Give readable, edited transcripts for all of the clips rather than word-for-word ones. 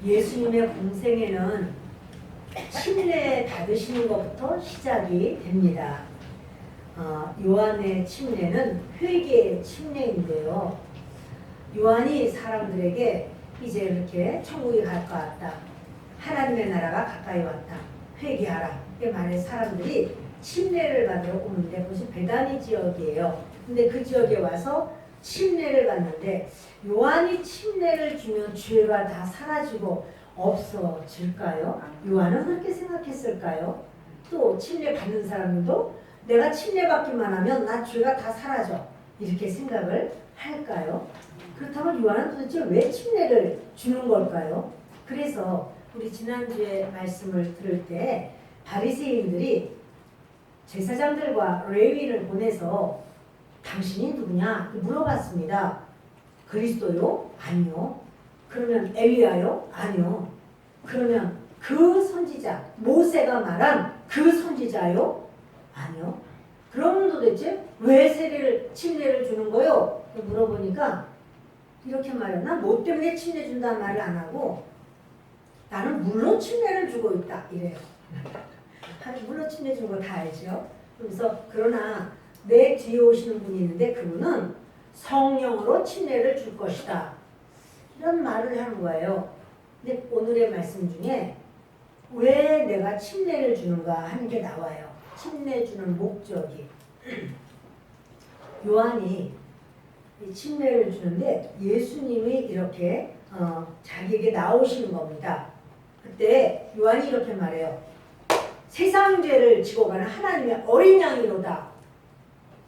예수님의 공생애는 침례 받으시는 것부터 시작이 됩니다. 요한의 침례는 회개의 침례인데요. 요한이 사람들에게 이제 이렇게 천국이 갈 것 같다. 하나님의 나라가 가까이 왔다. 회개하라. 이 말에 사람들이 침례를 받으러 오는데 그것이 베다니 지역이에요. 근데 그 지역에 와서 침례를 받는데 요한이 침례를 주면 죄가 다 사라지고 없어질까요? 요한은 그렇게 생각했을까요? 또 침례 받는 사람도 내가 침례 받기만 하면 나 죄가 다 사라져 이렇게 생각을 할까요? 그렇다면 요한은 도대체 왜 침례를 주는 걸까요? 그래서 우리 지난주에 말씀을 들을 때 바리새인들이 제사장들과 레위인을 보내서 당신이 누구냐 물어봤습니다. 그리스도요? 아니요. 그러면 엘리야요? 아니요. 그러면 그 선지자 모세가 말한 그 선지자요? 아니요. 그럼 도대체 왜 침례를 주는 거요? 물어보니까 이렇게 말해요. 나 뭐 때문에 침례 준다는 말을 안 하고 나는 물로 침례를 주고 있다 이래요. 물로 침례 준 거 다 알죠? 그래서 그러나 내 뒤에 오시는 분이 있는데 그분은 성령으로 침례를 줄 것이다. 이런 말을 하는 거예요. 근데 오늘의 말씀 중에 왜 내가 침례를 주는가 하는 게 나와요. 침례 주는 목적이. 요한이 침례를 주는데 예수님이 이렇게 자기에게 나오시는 겁니다. 그때 요한이 이렇게 말해요. 세상 죄를 지고 가는 하나님의 어린 양이로다.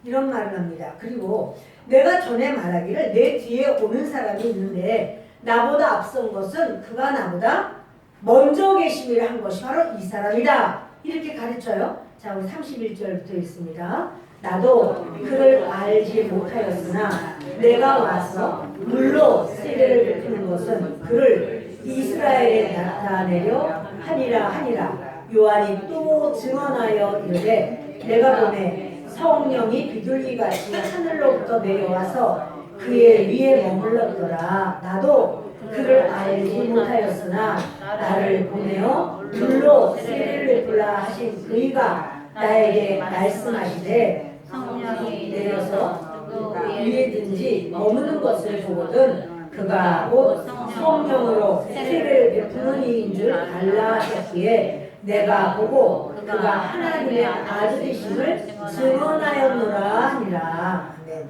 이런 말을 합니다. 그리고 내가 전에 말하기를 내 뒤에 오는 사람이 있는데 나보다 앞선 것은 그가 나보다 먼저 계심이라 한 것이 바로 이 사람이다. 이렇게 가르쳐요. 자, 우리 31절부터 있습니다. 나도 그를 알지 못하였으나 내가 와서 물로 세례를 베푸는 것은 그를 이스라엘에 나타내려 하니라. 요한이 또 증언하여 이르되 내가 보매 성령이 비둘기같이 하늘로부터 내려와서 그의 위에 머물렀더라. 나도 그를 알지 못하였으나 나를 보내어 물로 세례를 베풀라 하신 그이가 나에게 말씀하시되 성령이 내려서 누구 위에든지 머무는 것을 보거든 그가 곧 성령으로 세례를 베푸는 이인 줄 알라 하셨기에 내가 보고 그가 하나님의 아들이심을 증언하였노라 하니라. 아멘.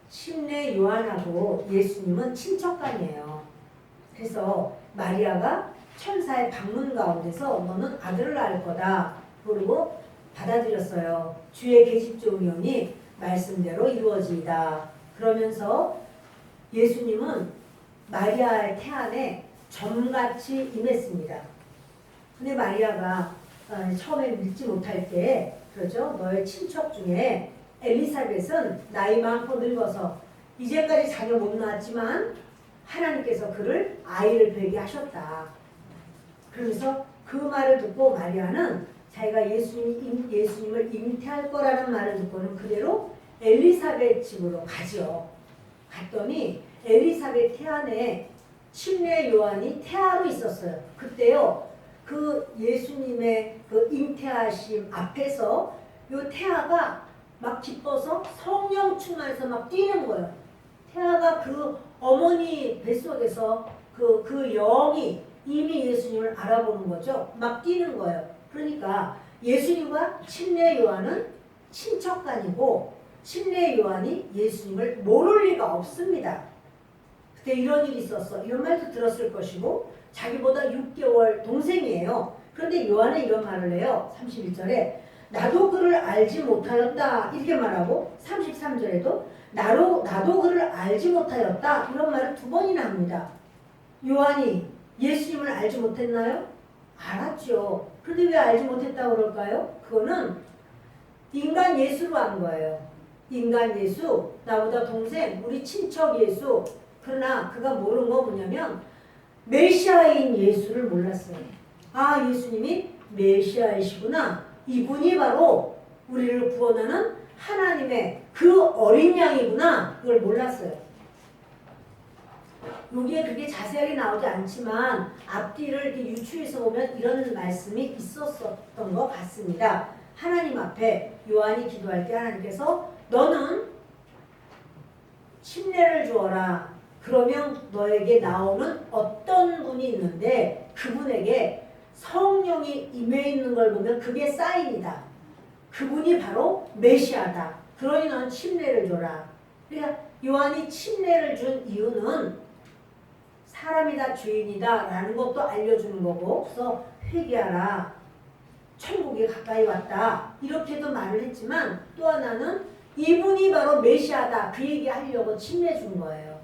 침례 요한하고 예수님은 친척간이에요. 그래서 마리아가 천사의 방문 가운데서 너는 아들을 낳을 거다. 그리고 받아들였어요. 주의 계집 종이오니 말씀대로 이루어지이다. 그러면서 예수님은 마리아의 태안에 점같이 임했습니다. 근데 마리아가 처음에 믿지 못할 때 그렇죠? 너의 친척 중에 엘리사벳은 나이 많고 늙어서 이제까지 자녀 못 낳았지만 하나님께서 그를 아이를 베게 하셨다. 그러면서 그 말을 듣고 마리아는 자기가 예수님을 잉태할 거라는 말을 듣고는 그대로 엘리사벳 집으로 가죠. 갔더니 엘리사벳 태안에 침례 요한이 태아로 있었어요. 그때요, 그 예수님의 그 잉태하심 앞에서 요 태아가 막 기뻐서 성령 충만해서 막 뛰는 거예요. 태아가 그 어머니 뱃속에서 그 영이 이미 예수님을 알아보는 거죠. 막 뛰는 거예요. 그러니까 예수님과 침례 요한은 친척간이고 침례 요한이 예수님을 모를 리가 없습니다. 그때 이런 일이 있었어. 이런 말도 들었을 것이고 자기보다 6개월 동생이에요. 그런데 요한은 이런 말을 해요. 31절에 나도 그를 알지 못하였다 이렇게 말하고 33절에도 나도 그를 알지 못하였다 이런 말을 2번이나 합니다. 요한이 예수님을 알지 못했나요? 알았죠. 그런데 왜 알지 못했다고 그럴까요? 그거는 인간 예수로 한 거예요. 인간 예수, 나보다 동생, 우리 친척 예수. 그러나 그가 모르는 건 뭐냐면 메시아인 예수를 몰랐어요. 아, 예수님이 메시아이시구나. 이분이 바로 우리를 구원하는 하나님의 그 어린 양이구나. 그걸 몰랐어요. 여기에 그게 자세하게 나오지 않지만 앞뒤를 이렇게 유추해서 보면 이런 말씀이 있었던 것 같습니다. 하나님 앞에 요한이 기도할 때 하나님께서 너는 침례를 주어라. 그러면 너에게 나오는 어떤 분이 있는데 그분에게 성령이 임해 있는 걸 보면 그게 사인이다. 그분이 바로 메시아다. 그러니 너는 침례를 줘라. 그러니까 요한이 침례를 준 이유는 사람이다 죄인이다 라는 것도 알려주는 거고 그래서 회개하라. 천국이 가까이 왔다. 이렇게도 말을 했지만 또 하나는 이분이 바로 메시아다. 그 얘기 하려고 침례 준 거예요.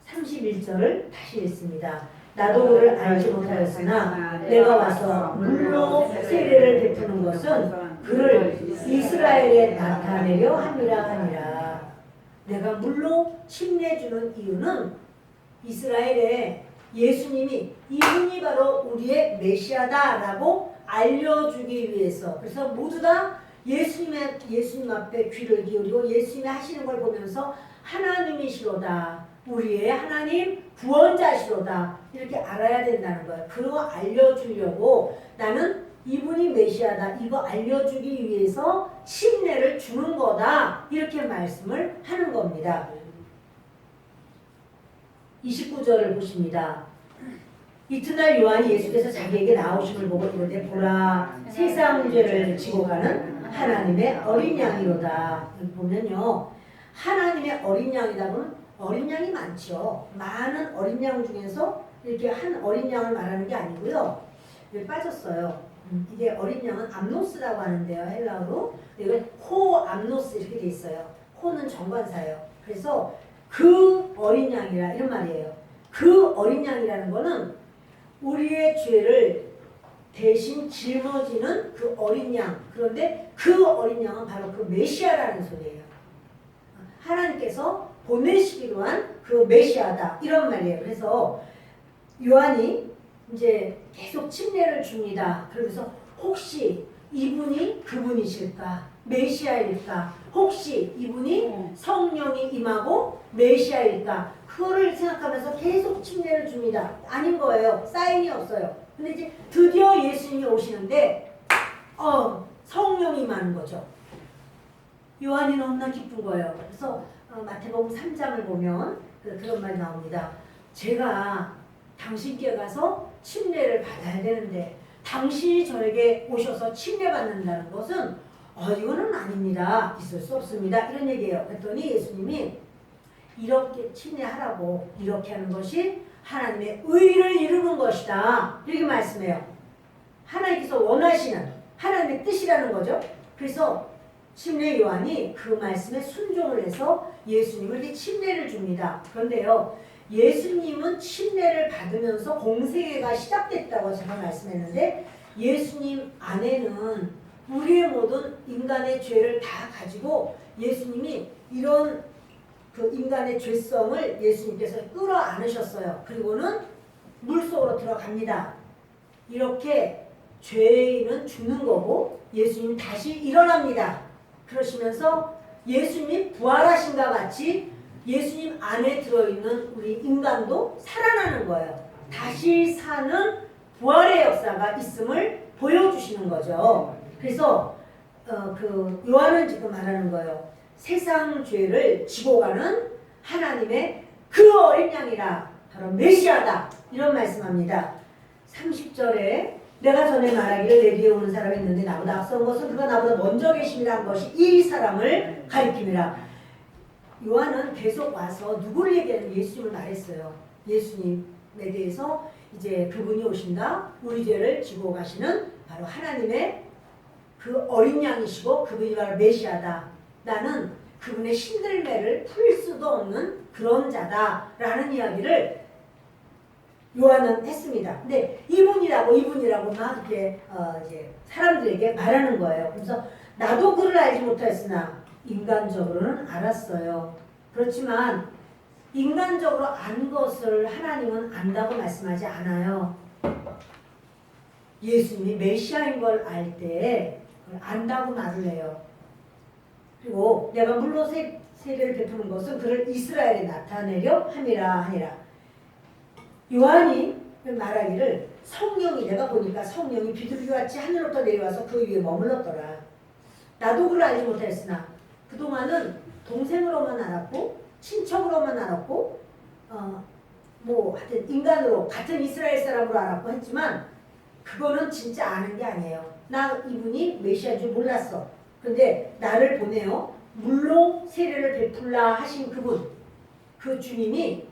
31절을 다시 읽습니다. 나도 그를 알지 못하였으나 내가 와서 물로 세례를 베푸는 것은 그를 이스라엘에 나타내려 함이라 하니라. 내가 물로 침례 주는 이유는 이스라엘에 예수님이 이분이 바로 우리의 메시아다라고 알려주기 위해서. 그래서 모두 다 예수님 앞에 귀를 기울이고 예수님이 하시는 걸 보면서 하나님이시로다. 우리의 하나님 구원자시로다. 이렇게 알아야 된다는 거예요. 그거 알려주려고 나는 이분이 메시아다. 이거 알려주기 위해서 침례를 주는 거다. 이렇게 말씀을 하는 겁니다. 29절을 보십니다. 이튿날 요한이 예수께서 자기에게 나오심을 보고 이르되 보라 세상 죄를 지고 가는 하나님의 어린 양이로다. 여기 보면요. 하나님의 어린 양이다 보면 어린 양이 많죠. 많은 어린 양 중에서 이렇게 한 어린 양을 말하는 게 아니고요. 여기 빠졌어요. 이게 어린 양은 암노스라고 하는데요. 헬라어로. 이건 호 암노스 이렇게 돼 있어요. 호는 정관사예요. 그래서 그 어린 양이라 이런 말이에요. 그 어린 양이라는 거는 우리의 죄를 대신 짊어지는 그 어린 양. 그런데 그 어린 양은 바로 그 메시아라는 소리예요. 하나님께서 보내시기로 한 그 메시아다. 이런 말이에요. 그래서 요한이 이제 계속 침례를 줍니다. 그러면서 혹시 이분이 그분이실까? 메시아일까? 혹시 이분이 성령이 임하고 메시아일까? 그거를 생각하면서 계속 침례를 줍니다. 아닌 거예요. 사인이 없어요. 근데 이제 드디어 예수님이 오시는데 성령이 임하는 거죠. 요한이 너무나 기쁜 거예요. 그래서 마태복음 3장을 보면 그런 말이 나옵니다. 제가 당신께 가서 침례를 받아야 되는데 당신이 저에게 오셔서 침례받는다는 것은 이거는 아닙니다. 있을 수 없습니다. 이런 얘기예요. 그랬더니 예수님이 이렇게 침례하라고 이렇게 하는 것이 하나님의 의를 이루는 것이다. 이렇게 말씀해요. 하나님께서 원하시는 하나님의 뜻이라는 거죠. 그래서 침례 요한이 그 말씀에 순종을 해서 예수님을 침례를 줍니다. 그런데요. 예수님은 침례를 받으면서 공생애가 시작됐다고 제가 말씀했는데 예수님 안에는 우리의 모든 인간의 죄를 다 가지고 예수님이 이런 그 인간의 죄성을 예수님께서 끌어안으셨어요. 그리고는 물속으로 들어갑니다. 이렇게 죄인은 죽는 거고 예수님 다시 일어납니다. 그러시면서 예수님이 부활하신과 같이 예수님 안에 들어있는 우리 인간도 살아나는 거예요. 다시 사는 부활의 역사가 있음을 보여주시는 거죠. 그래서 그 요한은 지금 말하는 거예요. 세상 죄를 지고 가는 하나님의 그 어린 양이라 바로 메시아다. 이런 말씀합니다. 30절에 내가 전에 말하기를 내 뒤에 오는 사람이 있는데 나보다 앞선 것은 그가 나보다 먼저 계심이란 것이 이 사람을 가리킴이라. 요한은 계속 와서 누구를 얘기하는 예수님을 말했어요. 예수님에 대해서 이제 그분이 오신다. 우리 죄를 지고 가시는 바로 하나님의 그 어린 양이시고 그분이 바로 메시아다. 나는 그분의 신들매를 풀 수도 없는 그런 자다라는 이야기를 요한은 했습니다. 근데 이분이라고 막 이렇게 이제 사람들에게 말하는 거예요. 그래서 나도 그를 알지 못했으나 인간적으로는 알았어요. 그렇지만 인간적으로 안 것을 하나님은 안다고 말씀하지 않아요. 예수님이 메시아인 걸 알 때 안다고 말을 해요. 그리고 내가 물로 세례를 베푸는 것은 그를 이스라엘에 나타내려 함이라 하니라. 요한이 말하기를 성령이 내가 보니까 성령이 비둘기같이 하늘로부터 내려와서 그 위에 머물렀더라. 나도 그를 알지 못했으나 그동안은 동생으로만 알았고 친척으로만 알았고 뭐 하여튼 인간으로 같은 이스라엘 사람으로 알았고 했지만 그거는 진짜 아는 게 아니에요. 나 이분이 메시아인 줄 몰랐어. 근데 나를 보내어 물로 세례를 베풀라 하신 그분, 그 주님이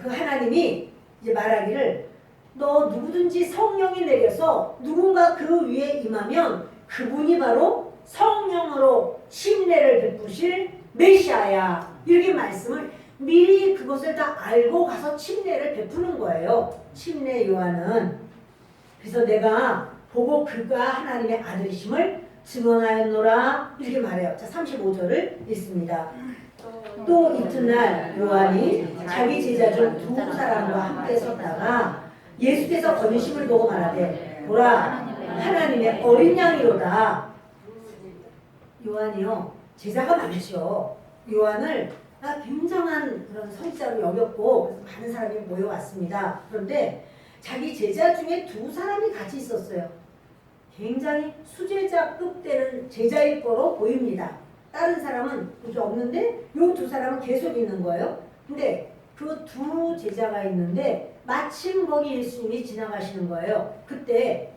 그 하나님이 이제 말하기를 너 누구든지 성령이 내려서 누군가 그 위에 임하면 그분이 바로 성령으로 침례를 베푸실 메시아야. 이렇게 말씀을 미리 그것을 다 알고 가서 침례를 베푸는 거예요. 침례 요한은. 그래서 내가 보고 그가 하나님의 아들이심을 증언하였노라 이렇게 말해요. 자 35절을 읽습니다. 또 이튿날 요한이 자기 제자 중 두 사람과 함께 섰다가 예수께서 거니심을 보고 말하되 보라 하나님의 어린 양이로다. 요한이요 제자가 많죠. 요한을 굉장한 그런 성자로 여겼고 그래서 많은 사람이 모여왔습니다. 그런데 자기 제자 중에 두 사람이 같이 있었어요. 굉장히 수제자급 되는 제자일 거로 보입니다. 다른 사람은 이제 없는데 이 두 사람은 계속 있는 거예요. 근데 그 두 제자가 있는데 마침 거기 예수님이 지나가시는 거예요. 그때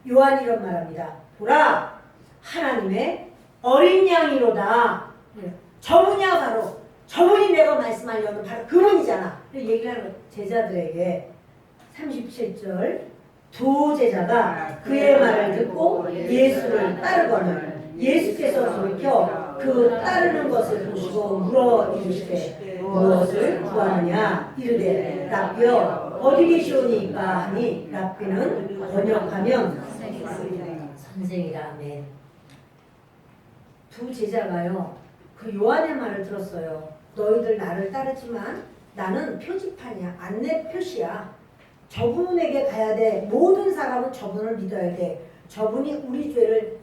요한이 이런 말합니다. 보라 하나님의 어린 양이로다. 저분이야 바로 저분이 내가 말씀하려는 바로 그분이잖아. 얘기를 하는 거예요. 제자들에게 37절 두 제자가 그의 말을 듣고 예수를 따르거늘 예수께서 돌이켜 그 따르는 것을 보시고 물어 이르시되 무엇을 구하느냐 이르되 랍비여 어디 계시오니까 하니 랍비는 번역하면 선생이라. 아멘. 두 제자가요 그 요한의 말을 들었어요. 너희들 나를 따르지만 나는 표지판이야. 안내 표시야. 저분에게 가야 돼. 모든 사람은 저분을 믿어야 돼. 저분이 우리 죄를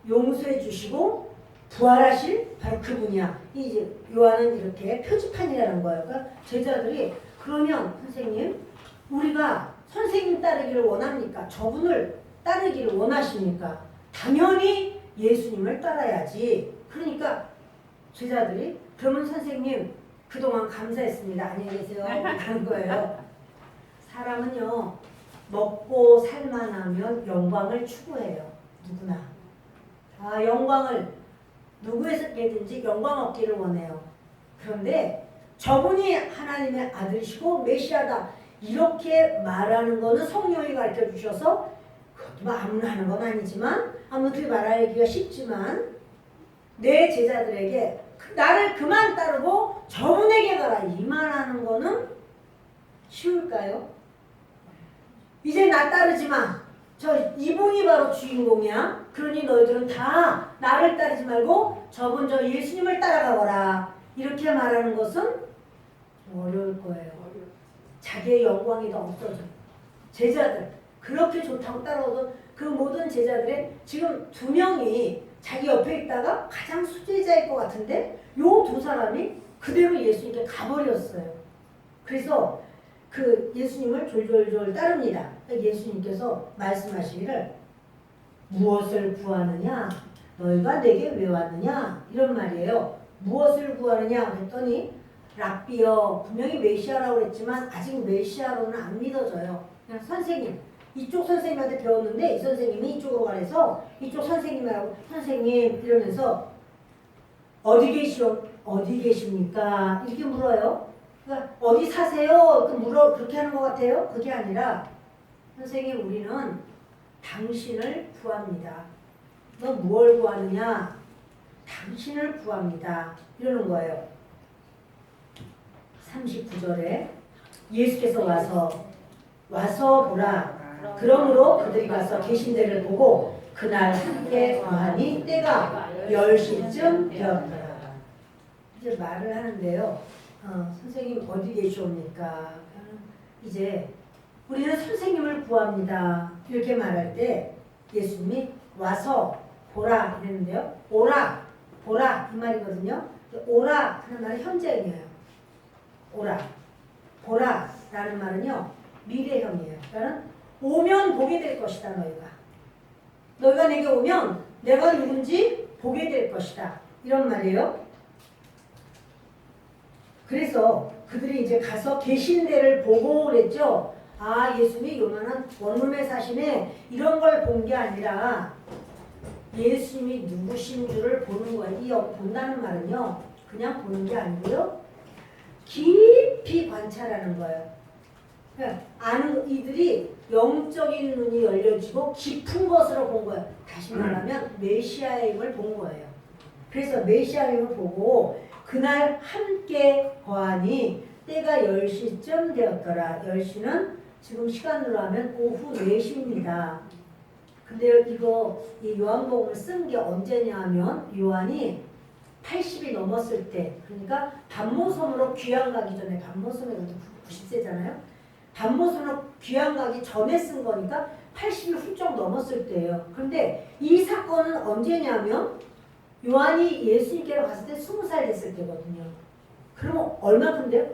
용서해 주시고 부활하실 바로 그분이야. 이제 요한은 이렇게 표지판이라는 거예요. 그러니까 제자들이 그러면 선생님 우리가 선생님 따르기를 원합니까? 저분을 따르기를 원하십니까? 당연히 예수님을 따라야지. 그러니까 제자들이 그러면 선생님 그동안 감사했습니다. 안녕히 계세요. 하는 거예요. 사람은요 먹고 살만하면 영광을 추구해요. 누구나 영광을 누구에게든지 영광 얻기를 원해요. 그런데 저분이 하나님의 아들이시고 메시아다 이렇게 말하는 거는 성령이 가르쳐 주셔서 그것도 아무나 하는 건 아니지만 아무튼 말하기가 쉽지만 내 제자들에게 나를 그만 따르고 저분에게 가라 이 말하는 거는 쉬울까요? 이제 나 따르지 마. 저 이분이 바로 주인공이야. 그러니 너희들은 다 나를 따르지 말고 저분 저 예수님을 따라가거라. 이렇게 말하는 것은 어려울 거예요. 자기의 영광이 더 없어져. 제자들 그렇게 좋다고 따라오던 그 모든 제자들의 지금 두 명이 자기 옆에 있다가 가장 수제자일 것 같은데 요 두 사람이 그대로 예수님께 가버렸어요. 그래서 그 예수님을 졸졸졸 따릅니다. 예수님께서 말씀하시기를 무엇을 구하느냐? 너희가 내게 왜 왔느냐? 이런 말이에요. 무엇을 구하느냐? 그랬더니 랍비여 분명히 메시아라고 그랬지만 아직 메시아로는 안 믿어져요. 그냥 선생님 이쪽 선생님한테 배웠는데 이 선생님이 이쪽으로 가래서 이쪽 선생님이라고 선생님 이러면서 어디 계십니까? 이렇게 물어요. 그러니까 어디 사세요? 그렇게 하는 것 같아요. 그게 아니라 선생님 우리는 당신을 구합니다. 너 무엇을 구하느냐? 당신을 구합니다. 이러는 거예요. 39절에 예수께서 와서 보라. 그러므로 그들이 가서 계신 데를 보고 그날 함께 거하니 때가 10시쯤 되었더라. 이제 말을 하는데요. 선생님 어디 계시옵니까? 이제 우리는 선생님을 구합니다. 이렇게 말할 때 예수님이 와서 보라 이랬는데요. 오라 보라 이 말이거든요. 오라 하는 말은 현재형이에요. 오라 보라 라는 말은요 미래형이에요. 그러니까 오면 보게 될 것이다. 너희가 내게 오면 내가 누군지 보게 될 것이다. 이런 말이에요. 그래서 그들이 이제 가서 계신 데를 보고 그랬죠. 아, 예수님이 요만한 원룸에 사시네 이런 걸 본 게 아니라 예수님이 누구신 줄을 보는 거예요. 이 본다는 말은요 그냥 보는 게 아니고요 깊이 관찰하는 거예요. 그러니까 아는 이들이 영적인 눈이 열려지고 깊은 것으로 본 거예요. 다시 말하면 메시아의 힘을 본 거예요. 그래서 메시아의 힘을 보고 그날 함께 거하니 때가 10시쯤 되었더라. 10시는 지금 시간으로 하면 오후 4시입니다. 근데 이거 이 요한복음을 쓴 게 언제냐 하면 요한이 80이 넘었을 때, 그러니까 반모섬으로 귀양 가기 전에, 반모섬에 90세잖아요. 반모섬으로 귀양 가기 전에 쓴 거니까 80이 훌쩍 넘었을 때예요. 그런데 이 사건은 언제냐면 요한이 예수님께로 갔을 때 20살 됐을 때거든요. 그러면 얼마큼데요?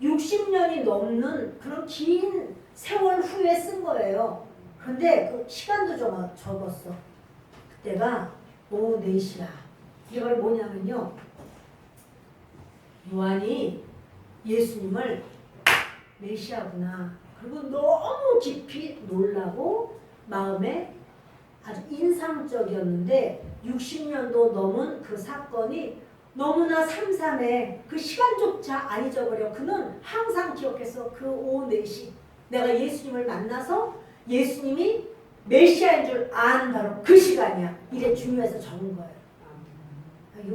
60년이 넘는 그런 긴 세월 후에 쓴 거예요. 그런데 그 시간도 적었어. 그때가 오후 4시야. 이걸 뭐냐면요. 요한이 예수님을 메시아구나. 그리고 너무 깊이 놀라고 마음에 아주 인상적이었는데 60년도 넘은 그 사건이 너무나 삼삼해. 그 시간조차 안 잊어버려. 그는 항상 기억해서 그 오후 4시 내가 예수님을 만나서 예수님이 메시아인 줄 아는 바로 그 시간이야. 이래 중요해서 적은 거예요.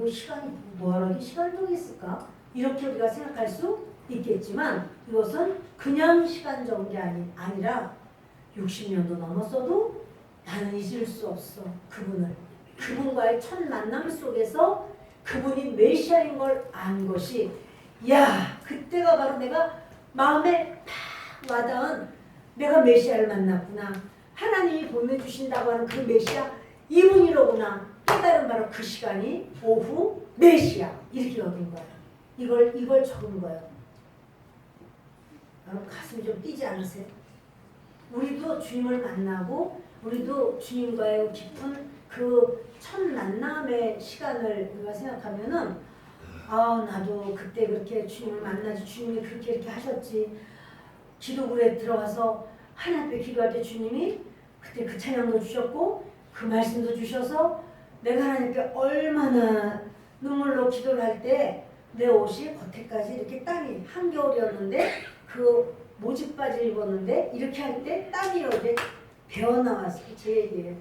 이 시간이 뭐하러 시간적이 있을까? 이렇게 우리가 생각할 수 있겠지만 이것은 그냥 시간 적은 게 아니라 60년도 넘었어도 나는 잊을 수 없어. 그분과의 첫 만남 속에서 그분이 메시아인 걸 안 것이 야 그때가 바로 내가 마음에 팍 와닿은 내가 메시아를 만났구나. 하나님이 보내주신다고 하는 그 메시아 이분이로구나. 깨달은 바로 그 시간이 오후 4시야. 이렇게 여긴 거야. 이걸 적은 거예요. 여러분 가슴이 좀 뛰지 않으세요? 우리도 주님을 만나고 우리도 주님과의 깊은 그 첫 만남의 시간을 우리가 생각하면은 아 나도 그때 그렇게 주님을 만나지 주님이 그렇게 이렇게 하셨지. 기도굴에 들어가서 하나님 앞에 기도할 때 주님이 그때 그 찬양도 주셨고 그 말씀도 주셔서 내가 하나님께 얼마나 눈물로 기도를 할 때 내 옷이 겉에까지 이렇게 땀이 한겨울이었는데 그 모직바지를 입었는데 이렇게 할 때 땀이 이렇게 배어나왔어요. 제 얘기예요.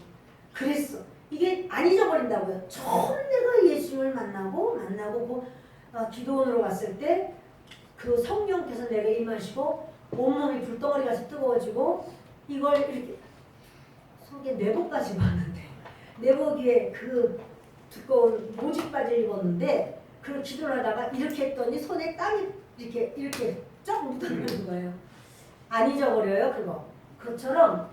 그랬어. 이게 안 잊어버린다고요. 처음 내가 예수님을 만나고 기도원으로 갔을 때 그 성령께서 내게 임하시고 온몸이 불덩어리 같이 뜨거워지고 이걸 이렇게 속에 내복까지 입었는데 내복에 그 두꺼운 모직바지를 입었는데 그걸 기도를 하다가 이렇게 했더니 손에 땀이 이렇게 쫙 묻어나는 거예요. 안 잊어버려요 그거. 그것처럼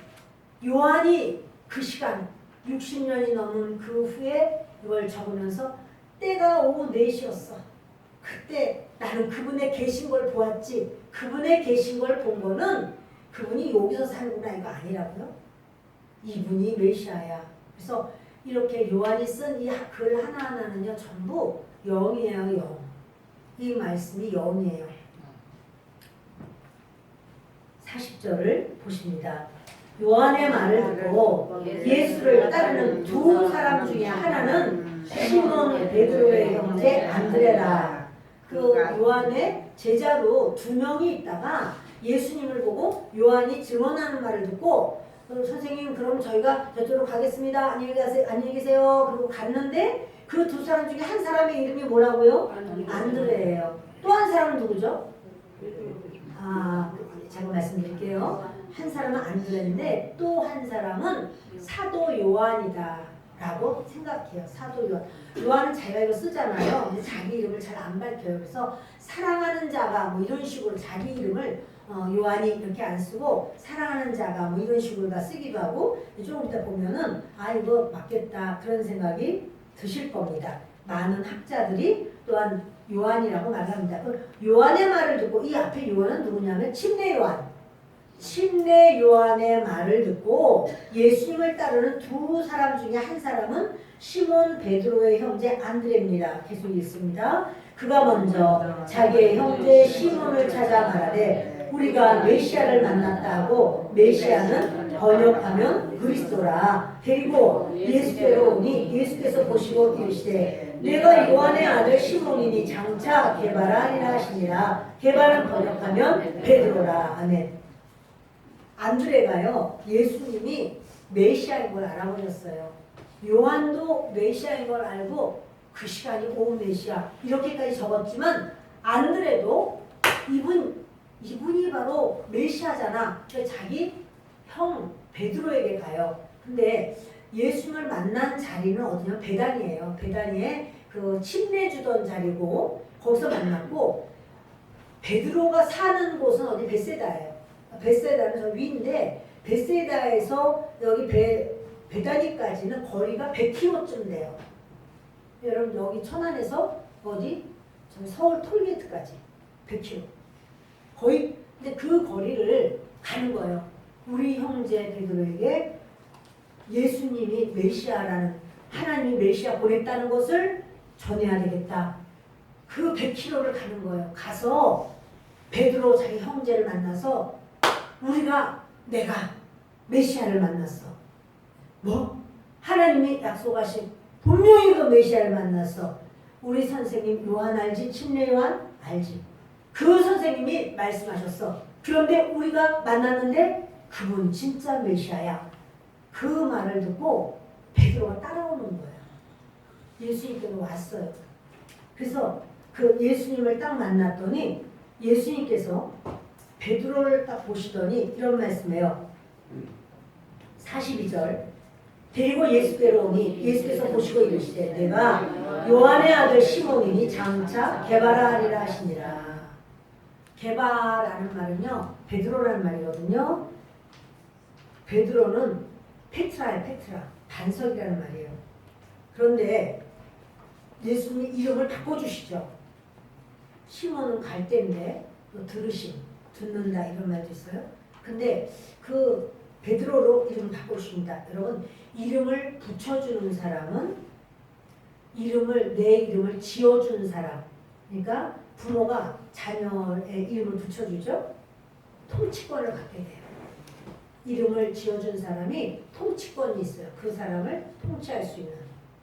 요한이 그 시간 60년이 넘은 그 후에 이걸 적으면서 때가 오후 4시였어. 그때 나는 그분의 계신 걸 보았지. 그분의 계신 걸 본 거는 그분이 여기서 사는구나 이거 아니라고요. 이분이 메시아야. 그래서 이렇게 요한이 쓴 이 글 하나하나는요 전부 영이에요. 영. 이 말씀이 영이에요. 40절을 보십니다. 요한의 말을 듣고 예수를 따르는 두 사람 중에 하나는 시몬 베드로의 형제 안드레라. 그 요한의 제자로 2명이 있다가 예수님을 보고 요한이 증언하는 말을 듣고 선생님 그럼 저희가 저쪽으로 가겠습니다. 안녕히 계세요. 그리고 갔는데 그 두 사람 중에 한 사람의 이름이 뭐라고요? 안드레예요. 또 한 사람은 누구죠? 제가 말씀드릴게요. 한 사람은 안드레인데 또 한 사람은 사도 요한이다 라고 생각해요. 사도 요한. 요한은 자기가 이거 쓰잖아요. 근데 자기 이름을 잘 안 밝혀요. 그래서 사랑하는 자가 뭐 이런 식으로 자기 이름을 요한이 이렇게 안 쓰고 사랑하는 자가 뭐 이런 식으로 다 쓰기도 하고 조금 이따 보면은 이거 맞겠다 그런 생각이 드실 겁니다. 많은 학자들이 또한 요한이라고 말합니다. 요한의 말을 듣고 이 앞에 요한은 누구냐면 침례 요한. 침례 요한의 말을 듣고 예수님을 따르는 두 사람 중에 한 사람은 시몬 베드로의 형제 안드레입니다. 계속 읽습니다. 그가 먼저 자기의 형제 시몬을 찾아 말하되 우리가 메시아를 만났다 하고 메시아는 번역하면 그리스도라. 데리고 예수께로 오니 예수께서 보시고 이르시되 내가 요한의 아들 시몬이니 장차 게바라 하리라 하시니라. 게바는 번역하면 베드로라. 아멘. 안드레가요 예수님이 메시아인 걸 알아버렸어요. 요한도 메시아인 걸 알고 그 시간이 오 메시아 이렇게까지 적었지만 안드레도 이분이 바로 메시아잖아. 그래서 자기 형 베드로에게 가요. 근데 예수님을 만난 자리는 어디냐? 베다니예요. 베다니에 그 침례 주던 자리고 거기서 만났고 베드로가 사는 곳은 어디? 벳세다예요. 벳세다는 저 위인데 벳세다에서 여기 베다니까지는 거리가 100km쯤 돼요. 여러분 여기 천안에서 어디? 저기 서울 톨게이트까지 100km. 거의 근데 그 거리를 가는 거예요. 우리 형제 베드로에게 예수님이 메시아라는 하나님이 메시아 보냈다는 것을 전해야 되겠다. 그 100km를 가는 거예요. 가서 베드로 자기 형제를 만나서 내가 메시아를 만났어. 뭐? 하나님이 약속하신 분명히 그 메시아를 만났어. 우리 선생님 요한 알지? 침례 요한 알지? 그 선생님이 말씀하셨어. 그런데 우리가 만났는데 그분 진짜 메시아야. 그 말을 듣고 베드로가 따라오는 거예요. 예수님께로 왔어요. 그래서 그 예수님을 딱 만났더니 예수님께서 베드로를 딱 보시더니 이런 말씀해요. 42절 데리고 예수께로 오니 예수께서 보시고 이르시되 내가 요한의 아들 시몬이니 장차 게바라 하리라 하시니라. 게바라는 말은요 베드로라는 말이거든요. 베드로는 페트라예요. 페트라 반석이라는 말이에요. 그런데 예수님이 이름을 바꿔주시죠. 시몬은 갈대인데 들으심 듣는다 이런 말도 있어요. 근데 그 베드로로 이름을 바꾸십니다. 여러분 이름을 붙여주는 사람은 내 이름을 지어준 사람. 그러니까 부모가 자녀의 이름을 붙여주죠. 통치권을 갖게 돼요. 이름을 지어준 사람이 통치권이 있어요. 그 사람을 통치할 수 있는.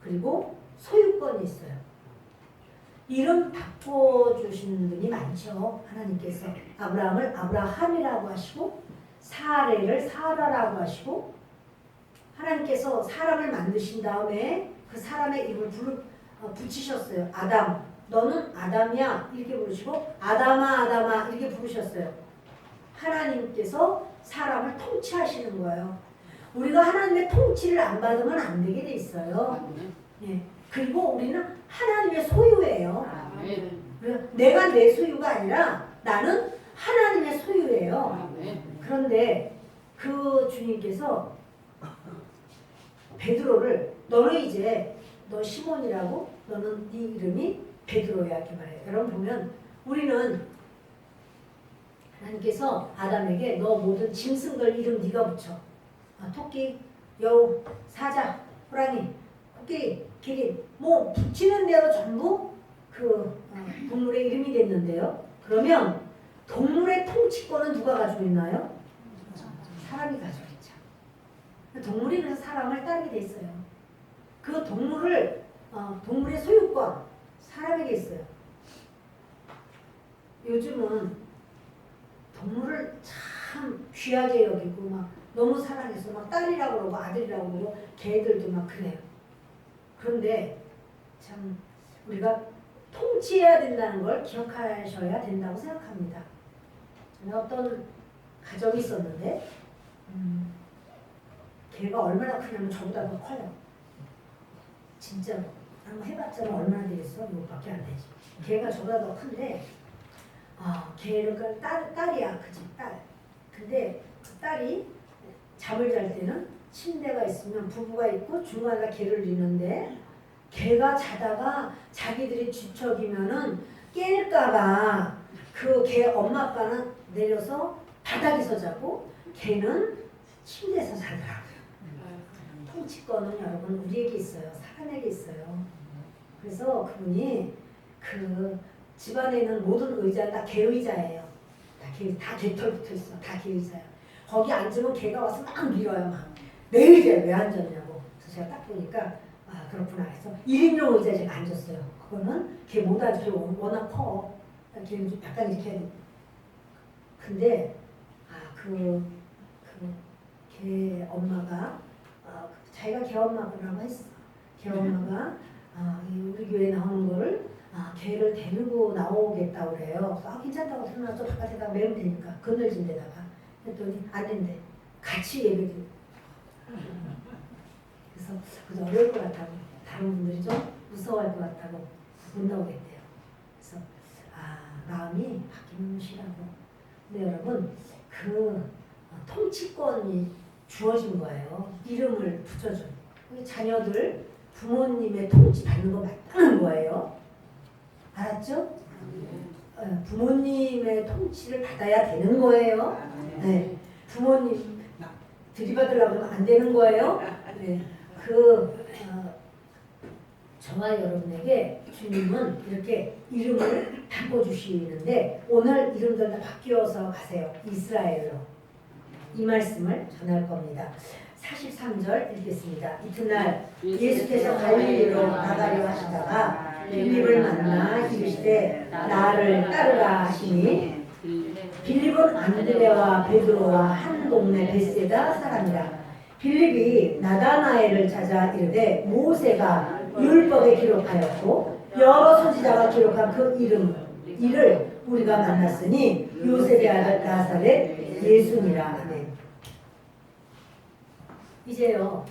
그리고 소유권이 있어요. 이름 바꿔주시는 분이 많죠. 하나님께서 아브라함을 아브라함이라고 하시고 사레를 사라라고 하시고 하나님께서 사람을 만드신 다음에 그 사람의 이름을 붙이셨어요. 아담, 너는 아담이야 이렇게 부르시고 아담아 아담아 이렇게 부르셨어요. 하나님께서 사람을 통치하시는 거예요. 우리가 하나님의 통치를 안 받으면 안 되게 돼 있어요. 예. 그리고 우리는 하나님의 소유예요. 내가 내 소유가 아니라 나는 하나님의 소유예요. 그런데 그 주님께서 베드로를 너는 이제 너 시몬이라고 너는 네 이름이 베드로야 이렇게 말해요. 여러분 보면 우리는 하나님께서 아담에게 너 모든 짐승들 이름 네가 붙여. 토끼, 여우, 사자, 호랑이, 코끼리, 기린 뭐 붙이는 대로 전부 그 동물의 이름이 됐는데요. 그러면 동물의 통치권은 누가 가지고 있나요? 사람이 가지고 있죠. 동물이 그래서 사람을 따르게 돼 있어요. 그 동물의 소유권 사람에게 있어요. 요즘은 동물을 참 귀하게 여기고 막 너무 사랑해서 막 딸이라고 그러고 아들이라고 그러고 개들도 막 그래요. 그런데 참 우리가 통치해야 된다는 걸 기억하셔야 된다고 생각합니다. 어떤 가정이 있었는데 개가 얼마나 크냐면 저보다 더 커요. 진짜로. 한번 해봤자 얼마나 되겠어? 이거밖에 안 되지. 개가 저보다 더 큰데 걔는 그 딸이야. 그치? 딸. 근데 그 딸이 잠을 잘 때는 침대가 있으면 부부가 있고 중간에 개를 넣는데 개가 자다가 자기들이 뒤척이면은 깰까봐 그 걔 엄마 아빠는 내려서 바닥에서 자고 걔는 침대에서 자더라고요. 통치권은 여러분 우리에게 있어요. 사람에게 있어요. 그래서 그분이 그 집안에 있는 모든 의자는 다 개의자예요. 다 개털 붙어 있어. 다 개의자야. 거기 앉으면 개가 와서 막 밀어요. 막. 내 의자에 왜 앉았냐고. 그래서 제가 딱 보니까 아 그렇구나 해서 1인용 의자에 제가 앉았어요. 그거는 걔 못 앉아. 워낙 커. 걔는 좀 약간 이렇게 근데 걔 엄마가 자기가 걔 엄마라고 했어. 걔 엄마가 우리 교회 나오는 거를 걔를 데리고 나오겠다고 그래요. 그래서 괜찮다고 생각하죠. 바깥에다가 매면 되니까 그늘진 데다가 했더니 안 된대. 같이 예배드리고 그래서 어려울 것 같다고 다른 분들이 좀 무서워할 것 같다고 못 나오겠대요. 그래서 마음이 바뀌는 시라고. 근데 여러분 그 통치권이 주어진 거예요. 이름을 붙여준. 우리 자녀들 부모님의 통치 받는 거 맞다는 거예요. 알았죠? 부모님의 통치를 받아야 되는 거예요. 네. 부모님 들이받으려고 하면 안 되는 거예요. 네. 저와 여러분에게 주님은 이렇게 이름을 바꿔주시는데 오늘 이름들 다 바뀌어서 가세요. 이스라엘로. 이 말씀을 전할 겁니다. 43절 읽겠습니다. 이튿날 예수께서 갈릴리로 나가려 하시다가 빌립을 만나 이르시되 나를 따르라 하시니 빌립은 안드레와 베드로와 한 동네 베세다 사람이라. 빌립이 나다나엘을 찾아 이르되 모세가 율법에 기록하였고 여러 선지자가 기록한 그 이를 우리가 만났으니 요셉의 아들 나사렛 예수니라 하네. 이제요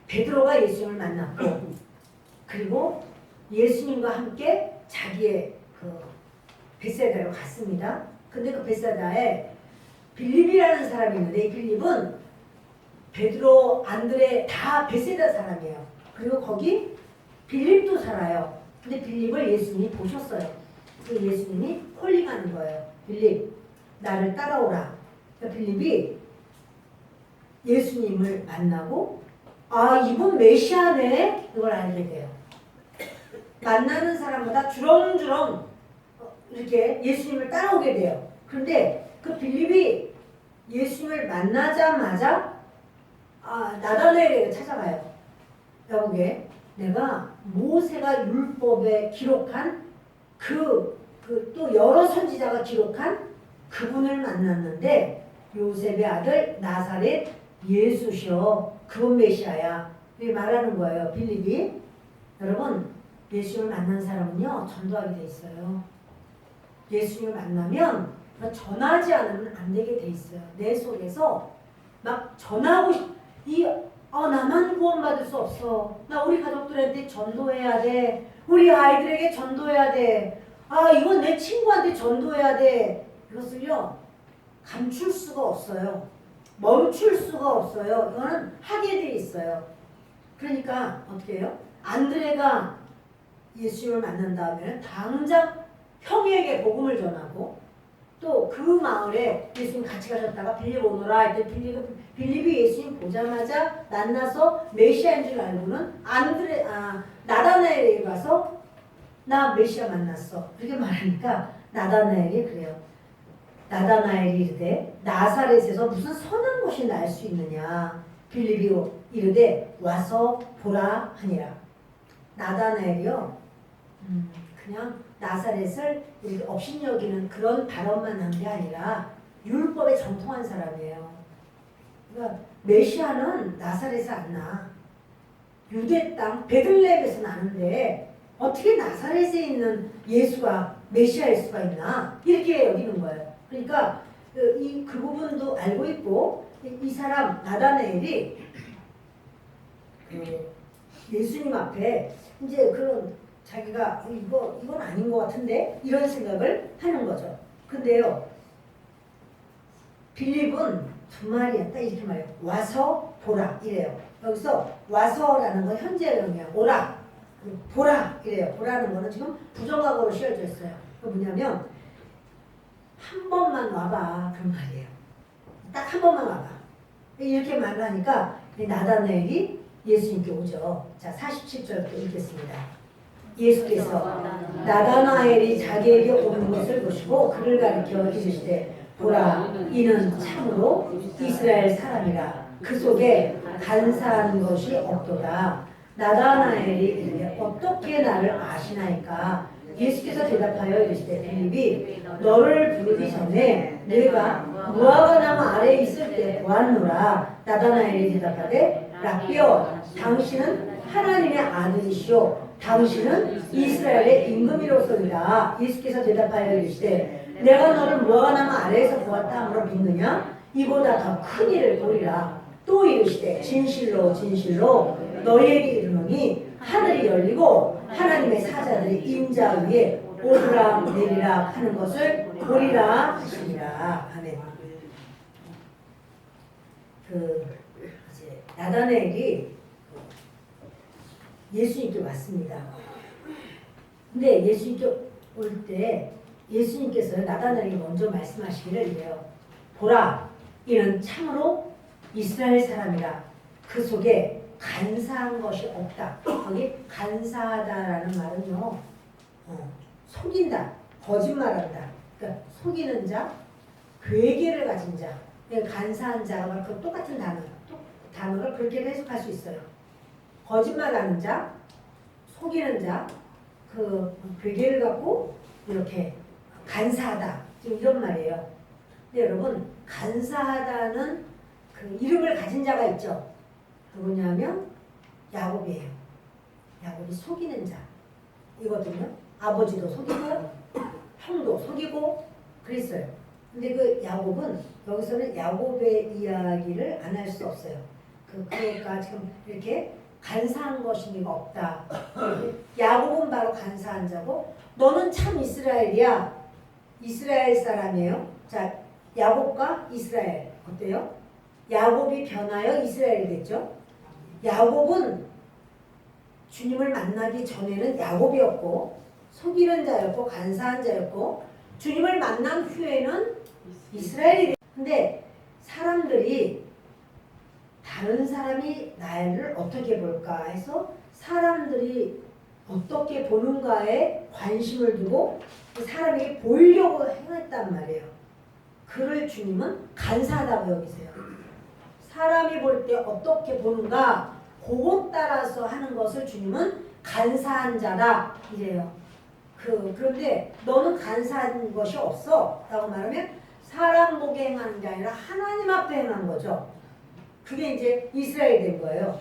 베드로가 예수님을 만났고 그리고 예수님과 함께 자기의 베세다로 갔습니다. 근데 그 베세다에 빌립이라는 사람이 있는데 이 빌립은 베드로, 안드레 다 베세다 사람이에요. 그리고 거기 빌립도 살아요. 근데 빌립을 예수님이 보셨어요. 그 예수님이 콜링하는 거예요. 빌립, 나를 따라오라. 그러니까 빌립이 예수님을 만나고 이분 메시아네 이걸 알게 돼요. 만나는 사람마다 주렁주렁 이렇게 예수님을 따라오게 돼요. 그런데 그 빌립이 예수님을 만나자마자 나다나엘에게 찾아가요. 여보게 내가 모세가 율법에 기록한 또 여러 선지자가 기록한 그분을 만났는데 요셉의 아들 나사렛 예수시여 그분 메시아야. 이렇게 말하는 거예요. 빌립이. 여러분 예수님을 만난 사람은요 전도하게 돼 있어요. 예수님을 만나면 전하지 않으면 안 되게 돼 있어요. 내 속에서 막 전하고 나만 구원받을 수 없어. 나 우리 가족들한테 전도해야 돼. 우리 아이들에게 전도해야 돼. 이건 내 친구한테 전도해야 돼. 이것을요 감출 수가 없어요. 멈출 수가 없어요. 이거는 하게 돼 있어요. 그러니까 어떻게 해요? 안드레가 예수님을 만난 다음에는 당장 형에게 복음을 전하고 또 그 마을에 예수님 같이 가셨다가 빌립 오너라 했더니 빌립이 예수님 보자마자 만나서 메시아인 줄 알고는 나다나엘에게 가서 나 메시아 만났어. 그렇게 말하니까 나다나엘이 그래요. 나다나엘이 이르되 나사렛에서 무슨 선한 것이 날 수 있느냐. 빌립이 이르되 와서 보라 하니라. 나다나엘이요 그냥 나사렛을 업신여기는 그런 발언만 한 게 아니라 율법에 정통한 사람이에요. 그러니까 메시아는 나사렛에서 안 나. 유대 땅 베들레헴에서 나는데 어떻게 나사렛에 있는 예수가 메시아일 수가 있나 이렇게 여기는 거예요. 그러니까 그 부분도 알고 있고 이 사람 나다나엘이 예수님 앞에 이제 그런 자기가 이건 아닌 것 같은데 이런 생각을 하는 거죠. 근데요 빌립은 두 마리야. 딱 이렇게 말해요. 와서 보라 이래요. 여기서 와서라는 건 현재형이야. 오라. 보라 이래요. 보라는 거는 지금 부정각어로 씌워져 있어요. 그 뭐냐면 한 번만 와봐 그런 말이에요. 딱 한 번만 와봐. 이렇게 말을 하니까 나다나엘이 예수님께 오죠. 자 47절부터 읽겠습니다. 예수께서 나다나엘이 자기에게 오는 것을 보시고 그를 가리켜 이르시되 보라 이는 참으로 이스라엘 사람이라 그 속에 간사한 것이 없도다. 나다나엘이 이르되 어떻게 나를 아시나이까? 예수께서 대답하여 이르시되 빌립이 너를 부르기 전에 내가 무화과 나무 아래에 있을 때 보았노라. 나다나엘이 대답하되 라삐여 당신은 하나님의 아들이시오 당신은 이스라엘의 임금이로소이다. 예수께서 대답하여 이르시되 내가 너를 무화과 나무 아래에서 보았다 함으로 믿느냐? 이보다 더 큰 일을 보리라. 또 이르시되 진실로 진실로 너희에게 이르노니 하늘이 열리고 하나님의 사자들이 인자 위에 오르락 내리락 하는 것을 보리라 하시니라. 아멘. 이제 나다나엘이 예수님께 왔습니다. 근데 예수님께 올 때 예수님께서 나다나엘이 먼저 말씀하시기를 이래요. 보라 이는 참으로 이스라엘 사람이라 그 속에 간사한 것이 없다. 거기 간사하다라는 말은요, 속인다, 거짓말한다. 그러니까 속이는 자, 괴계를 가진 자, 간사한 자가 그 똑같은 단어를 그렇게 해석할 수 있어요. 거짓말하는 자, 속이는 자, 그 괴계를 갖고 이렇게 간사하다. 지금 이런 말이에요. 근데 여러분 간사하다는 그 이름을 가진 자가 있죠. 누구냐면 야곱이에요. 야곱이 속이는 자 이거든요. 아버지도 속이고 형도 속이고 그랬어요. 근데 그 야곱은 여기서는 야곱의 이야기를 안 할 수 없어요. 그러니까 지금 이렇게 간사한 것이 없다. 야곱은 바로 간사한 자고 너는 참 이스라엘이야. 이스라엘 사람이에요. 자, 야곱과 이스라엘 어때요? 야곱이 변하여 이스라엘이 됐죠. 야곱은 주님을 만나기 전에는 야곱이었고 속이는 자였고 간사한 자였고 주님을 만난 후에는 이스라엘이 됐죠. 근데 사람들이 다른 사람이 나를 어떻게 볼까 해서 사람들이 어떻게 보는가에 관심을 두고 사람에게 보이려고 행했단 말이에요. 그를 주님은 간사하다고 여기세요. 사람이 볼 때 어떻게 보는가 그것 따라서 하는 것을 주님은 간사한 자다 이래요. 그런데 너는 간사한 것이 없어 라고 말하면 사람 보게 행하는 게 아니라 하나님 앞에 행한 거죠. 그게 이제 이스라엘이 된 거예요.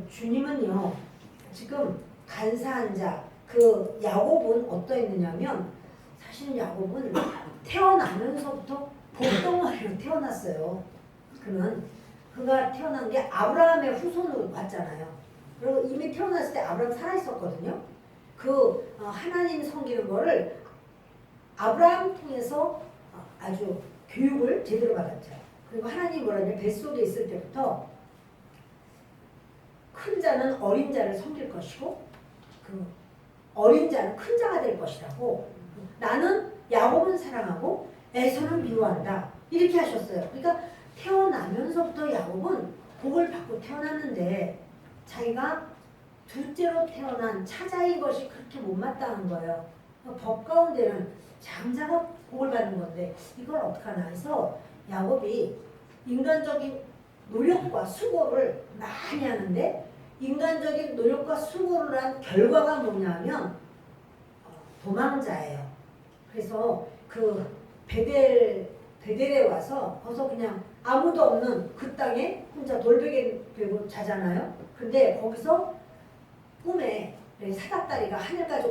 주님은요 지금 간사한 자 그 야곱은 어떠했느냐면 사실 야곱은 태어나면서부터 복덩어리로 태어났어요. 그가 태어난 게 아브라함의 후손으로 왔잖아요. 그리고 이미 태어났을 때 아브라함 살아있었거든요. 하나님 섬기는 거를 아브라함 통해서 아주 교육을 제대로 받았죠. 그리고 하나님이 뭐라냐면 뱃속에 있을 때부터 큰 자는 어린 자를 섬길 것이고 어린 자는 큰 자가 될 것이라고 나는 야곱은 사랑하고 에서는 미워한다 이렇게 하셨어요. 그러니까 태어나면서부터 야곱은 복을 받고 태어났는데 자기가 둘째로 태어난 차자인 것이 그렇게 못마땅한 거예요. 법 가운데는 장자가 복을 받는 건데 이걸 어떡하나 해서 야곱이 인간적인 노력과 수고를 많이 하는데 인간적인 노력과 수고를 한 결과가 뭐냐면 도망자예요. 그래서 그 베델에 와서 거기서 그냥 아무도 없는 그 땅에 혼자 돌베개 들고 자잖아요. 근데 거기서 꿈에 사닥다리가 하늘까지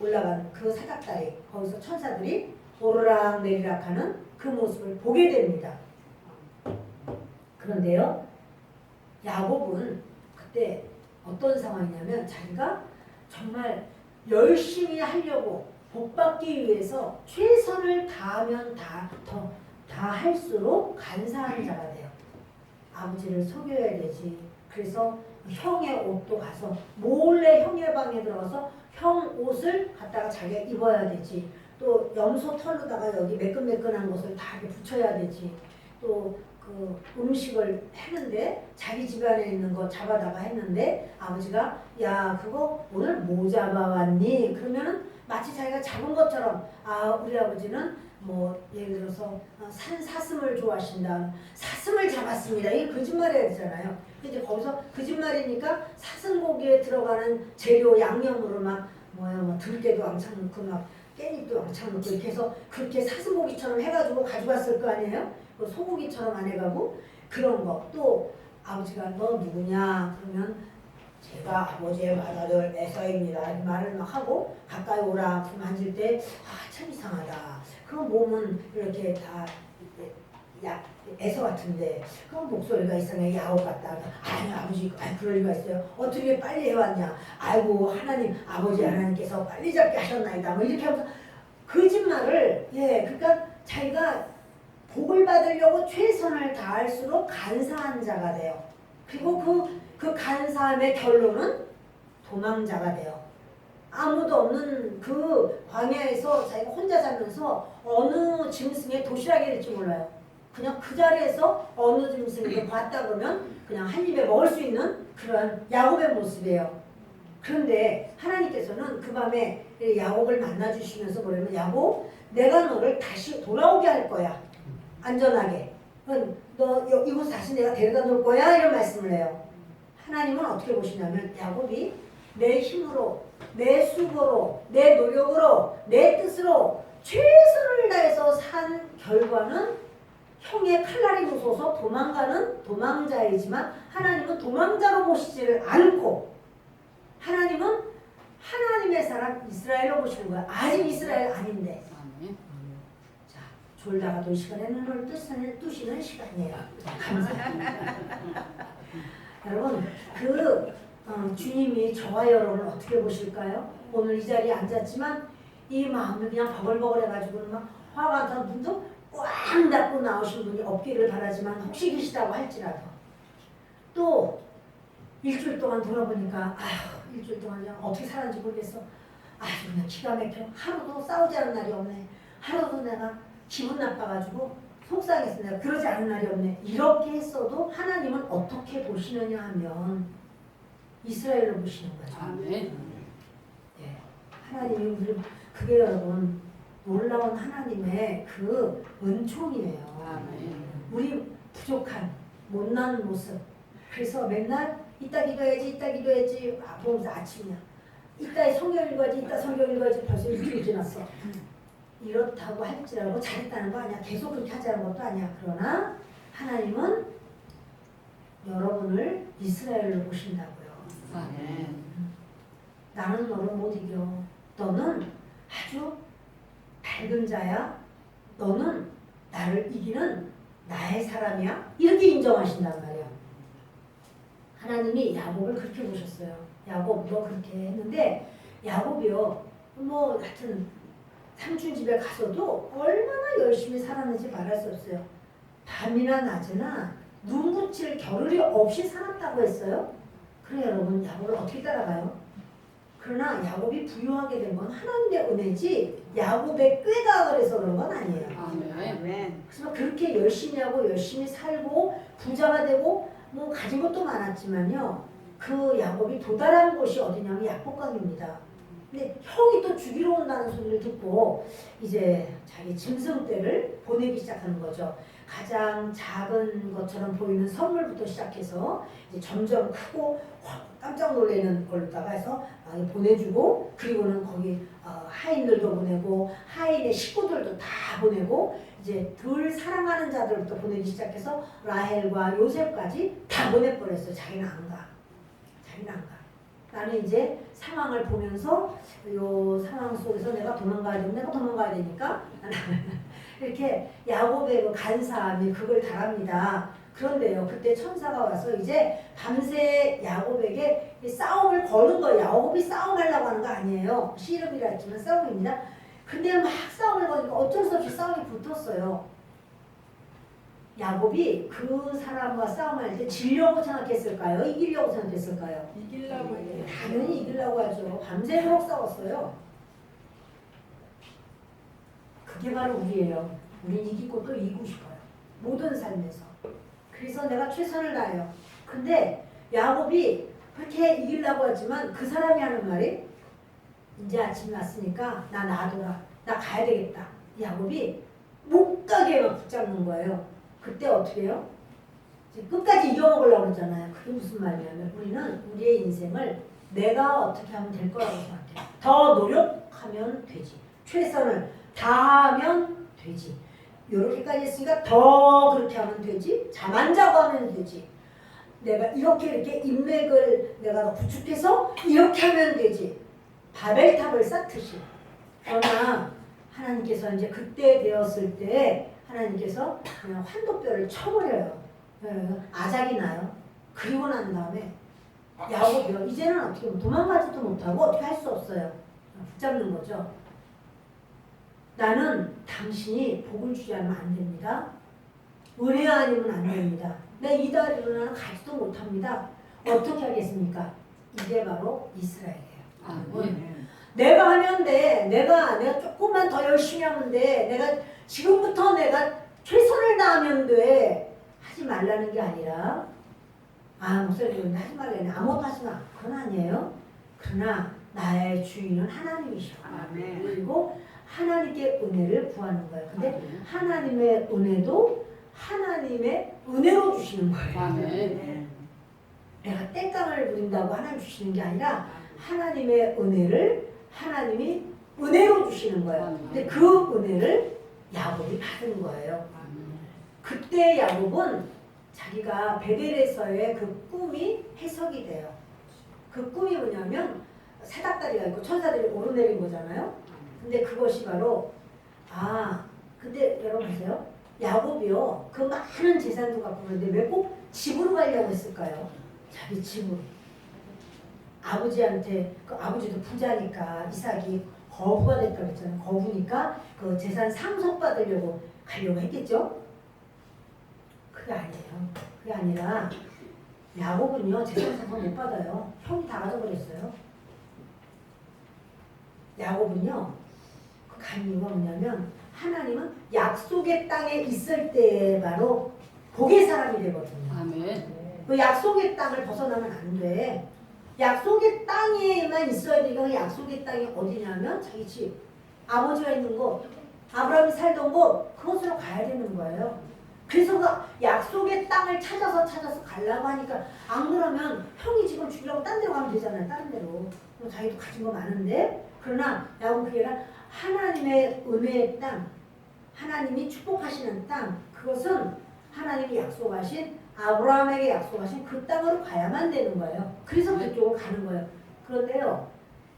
올라간 그 사닥다리 거기서 천사들이 오르락 내리락 하는 그 모습을 보게 됩니다. 그런데요 야곱은 그때 어떤 상황이냐면 자기가 정말 열심히 하려고 복받기 위해서 최선을 다하면 다 할수록 간사한 자가 돼요. 아버지를 속여야 되지. 그래서 형의 옷도 가서 몰래 형의 방에 들어가서 형 옷을 갖다가 자기가 입어야 되지. 또 염소 털로다가 여기 매끈매끈한 것을 다 이렇게 붙여야 되지. 또 그 음식을 했는데 자기 집안에 있는 거 잡아다가 했는데 아버지가 야 그거 오늘 뭐 잡아왔니? 그러면은 마치 자기가 잡은 것처럼 아 우리 아버지는 뭐 예를 들어서 산 사슴을 좋아하신다. 사슴을 잡았습니다. 이게 거짓말해야 되잖아요. 이제 거기서 거짓말이니까 사슴고기에 들어가는 재료 양념으로 막 뭐야 뭐 들깨도 왕창 넣고 막 깻잎도 왕창 넣고 이렇게 해서 그렇게 사슴고기처럼 해가지고 가져갔을 거 아니에요? 소고기처럼 안 해가고 그런 거. 또 아버지가 너 누구냐? 그러면 제가 아버지의 맏아들 에서입니다. 이 말을 막 하고 가까이 오라 만질 때 아 참 이상하다. 그럼 몸은 이렇게 다 에서 같은데 그럼 목소리가 이상해 야옥 같다. 아니 아버지 아니 그럴 리가 있어요. 어떻게 빨리 해왔냐. 아이고 하나님 아버지 하나님께서 빨리 잡게 하셨나이다. 뭐 이렇게 하면서 거짓말을 그러니까 자기가 복을 받으려고 최선을 다할수록 간사한 자가 돼요. 그리고 그 간사함의 결론은 도망자가 돼요. 아무도 없는 그 광야에서 자기가 혼자 살면서 어느 짐승의 도시락이 될지 몰라요. 그냥 그 자리에서 어느 짐승을 봤다 그러면 그냥 한 입에 먹을 수 있는 그런 야곱의 모습이에요. 그런데 하나님께서는 그 밤에 야곱을 만나주시면서 뭐냐면 야곱 내가 너를 다시 돌아오게 할 거야. 안전하게. 너 이곳 다시 내가 데려다 놓을 거야. 이런 말씀을 해요. 하나님은 어떻게 보시냐면 야곱이 내 힘으로 내 수고로 내 노력으로 내 뜻으로 최선을 다해서 산 결과는 형의 칼날이 무서워서 도망가는 도망자이지만 하나님은 도망자로 보시지를 않고 하나님은 하나님의 사람 이스라엘로 보시는 거야. 아직 이스라엘 아닌데. 자, 졸다가도 이 시간에 눈을 뜨시는 시간이에요. 감사합니다. 여러분 주님이 저와 여러분을 어떻게 보실까요? 오늘 이 자리에 앉았지만 이 마음이 그냥 버글버글해가지고 막 화가 안 타는 분도 꽉 닫고 나오신 분이 없기를 바라지만 혹시 계시다고 할지라도 또 일주일 동안 돌아보니까 아휴 일주일 동안 그냥 어떻게 살았는지 모르겠어. 아주 그냥 기가 막혀. 하루도 싸우지 않은 날이 없네. 하루도 내가 기분 나빠가지고 속상해서 내가 그러지 않은 날이 없네. 이렇게 했어도 하나님은 어떻게 보시느냐 하면 이스라엘로 보시는 거죠. 아멘. 예, 하나님이 그게 여러분 놀라운 하나님의 그 은총이에요. 아멘. 우리 부족한 못난 모습. 그래서 맨날 이따 기도해야지 이따 기도해야지 보면서 아침이야. 이따 성경 읽어야지 이따 성경 읽어야지 벌써 일주일 지났어. 이렇다고 할지라도 잘했다는 거 아니야. 계속 그렇게 하자는 것도 아니야. 그러나 하나님은 여러분을 이스라엘로 보신다고요. 아멘. 나는 너를 못 이겨. 너는 아주 밝은 자야. 너는 나를 이기는 나의 사람이야. 이렇게 인정하신단 말이야. 하나님이 야곱을 그렇게 보셨어요. 야곱 너 그렇게 했는데 야곱이요. 뭐 하여튼 삼촌 집에 가서도 얼마나 열심히 살았는지 말할 수 없어요. 밤이나 낮이나 눈 붙일 겨를이 없이 살았다고 했어요. 그래 여러분 야곱을 어떻게 따라가요? 그러나 야곱이 부유하게 된 건 하나님의 은혜지 야곱의 꾀가 그래서 그런 건 아니에요. 아멘. 그래서 그렇게 열심히 하고 열심히 살고 부자가 되고 뭐 가진 것도 많았지만요. 그 야곱이 도달한 곳이 어디냐면 야복강입니다. 근데 형이 또 죽이러 온다는 소리를 듣고 이제 자기 짐승떼를 보내기 시작하는 거죠. 가장 작은 것처럼 보이는 선물부터 시작해서 이제 점점 크고 깜짝 놀라는 걸로다가 해서 보내주고 그리고는 거기 하인들도 보내고 하인의 식구들도 다 보내고 이제 덜 사랑하는 자들부터 보내기 시작해서 라헬과 요셉까지 다 보내버렸어요. 자기는 안 가. 자기는 안 가. 나는 이제 상황을 보면서 요 상황 속에서 내가 도망가야 되니까 이렇게 야곱의 그 간사함이 그걸 달합니다. 그런데요, 그때 천사가 와서 이제 밤새 야곱에게 싸움을 거는 거예요. 야곱이 싸움하려고 하는 거 아니에요. 씨름이라 했지만 싸움입니다. 근데 막 싸움을 거니까 어쩔 수 없이 싸움이 붙었어요. 야곱이 그 사람과 싸움할 때 지려고 생각했을까요? 이기려고 생각했을까요? 이기려고 해요. 당연히 이기려고 하죠. 밤새도록 싸웠어요. 그게 바로 우리예요. 우린 이기고 또 이기고 싶어요. 모든 삶에서. 그래서 내가 최선을 다해요. 근데 야곱이 그렇게 이기려고 하지만 그 사람이 하는 말이 이제 아침이 왔으니까 나 놔둬라. 나 가야 되겠다. 야곱이 못 가게 막 붙잡는 거예요. 그때 어떻게 해요? 끝까지 이겨먹으려고 그러잖아요. 그게 무슨 말이냐면 우리는 우리의 인생을 내가 어떻게 하면 될 거라고 생각해요. 더 노력하면 되지. 최선을 다하면 되지. 요렇게까지 했으니까 더 그렇게 하면 되지. 잠 안 자고 하면 되지. 내가 이렇게 인맥을 내가 구축해서 이렇게 하면 되지. 바벨탑을 쌓듯이. 그러나 하나님께서 이제 그때 되었을 때 하나님께서 그냥 환도뼈를 쳐버려요. 아작이 나요. 그리고 난 다음에 야곱이요. 이제는 어떻게 도망가지도 못하고 어떻게 할 수 없어요. 붙잡는 거죠. 나는 당신이 복을 주지 않으면 안 됩니다. 은혜 아니면 안 됩니다. 내 이 다리로 나는 가지도 못합니다. 어떻게 하겠습니까? 이게 바로 이스라엘이에요. 아멘. 내가 하면 돼. 내가 조금만 더 열심히 하면 돼. 내가 지금부터 내가 최선을 다하면 돼. 하지 말라는 게 아니라 목소리 하지 말라는 아무것도 하지 마. 그건 아니에요. 그러나 나의 주인은 하나님이셔. 아멘. 그리고 하나님께 은혜를 구하는 거예요. 근데 하나님의 은혜도 하나님의 은혜로 주시는 거예요. 아멘. 내가 땡깡을 부린다고 하나님 주시는 게 아니라 하나님의 은혜를 하나님이 은혜로 주시는 거예요. 근데 그 은혜를 야곱이 받은 거예요. 그때 야곱은 자기가 베델에서의 그 꿈이 해석이 돼요. 그 꿈이 뭐냐면 사닥다리가 있고 천사들이 오르내린 거잖아요. 근데 그것이 바로 근데 여러분 보세요. 야곱이요. 그 많은 재산도 갖고 있는데 왜 꼭 집으로 가려고 했을까요? 자기 집으로. 아버지한테 그 아버지도 부자니까 이삭이 거부가 됐다고 했잖아요. 거부니까 그 재산 상속받으려고 가려고 했겠죠? 그게 아니에요. 그게 아니라 야곱은요 재산 상속 못 받아요. 형이 다 가져버렸어요. 야곱은요 그 간 이유가 뭐냐면 하나님은 약속의 땅에 있을 때 바로 복의 사람이 되거든요. 아멘. 그 약속의 땅을 벗어나면 안 돼. 약속의 땅에만 있어야 돼. 이거 약속의 땅이 어디냐면 자기 집, 아버지가 있는 곳, 아브라함이 살던 곳, 그곳으로 가야 되는 거예요. 그래서 그 약속의 땅을 찾아서 가려고 하니까 안 그러면 형이 지금 죽이려고 딴 데로 가면 되잖아요. 다른 데로. 자기도 가진 거 많은데 그러나 야곱은 그게 아니라 하나님의 은혜의 땅, 하나님이 축복하시는 땅, 그것은 하나님이 약속하신 아브라함에게 약속하신 그 땅으로 가야만 되는 거예요. 그래서 그쪽으로 가는 거예요. 그런데요,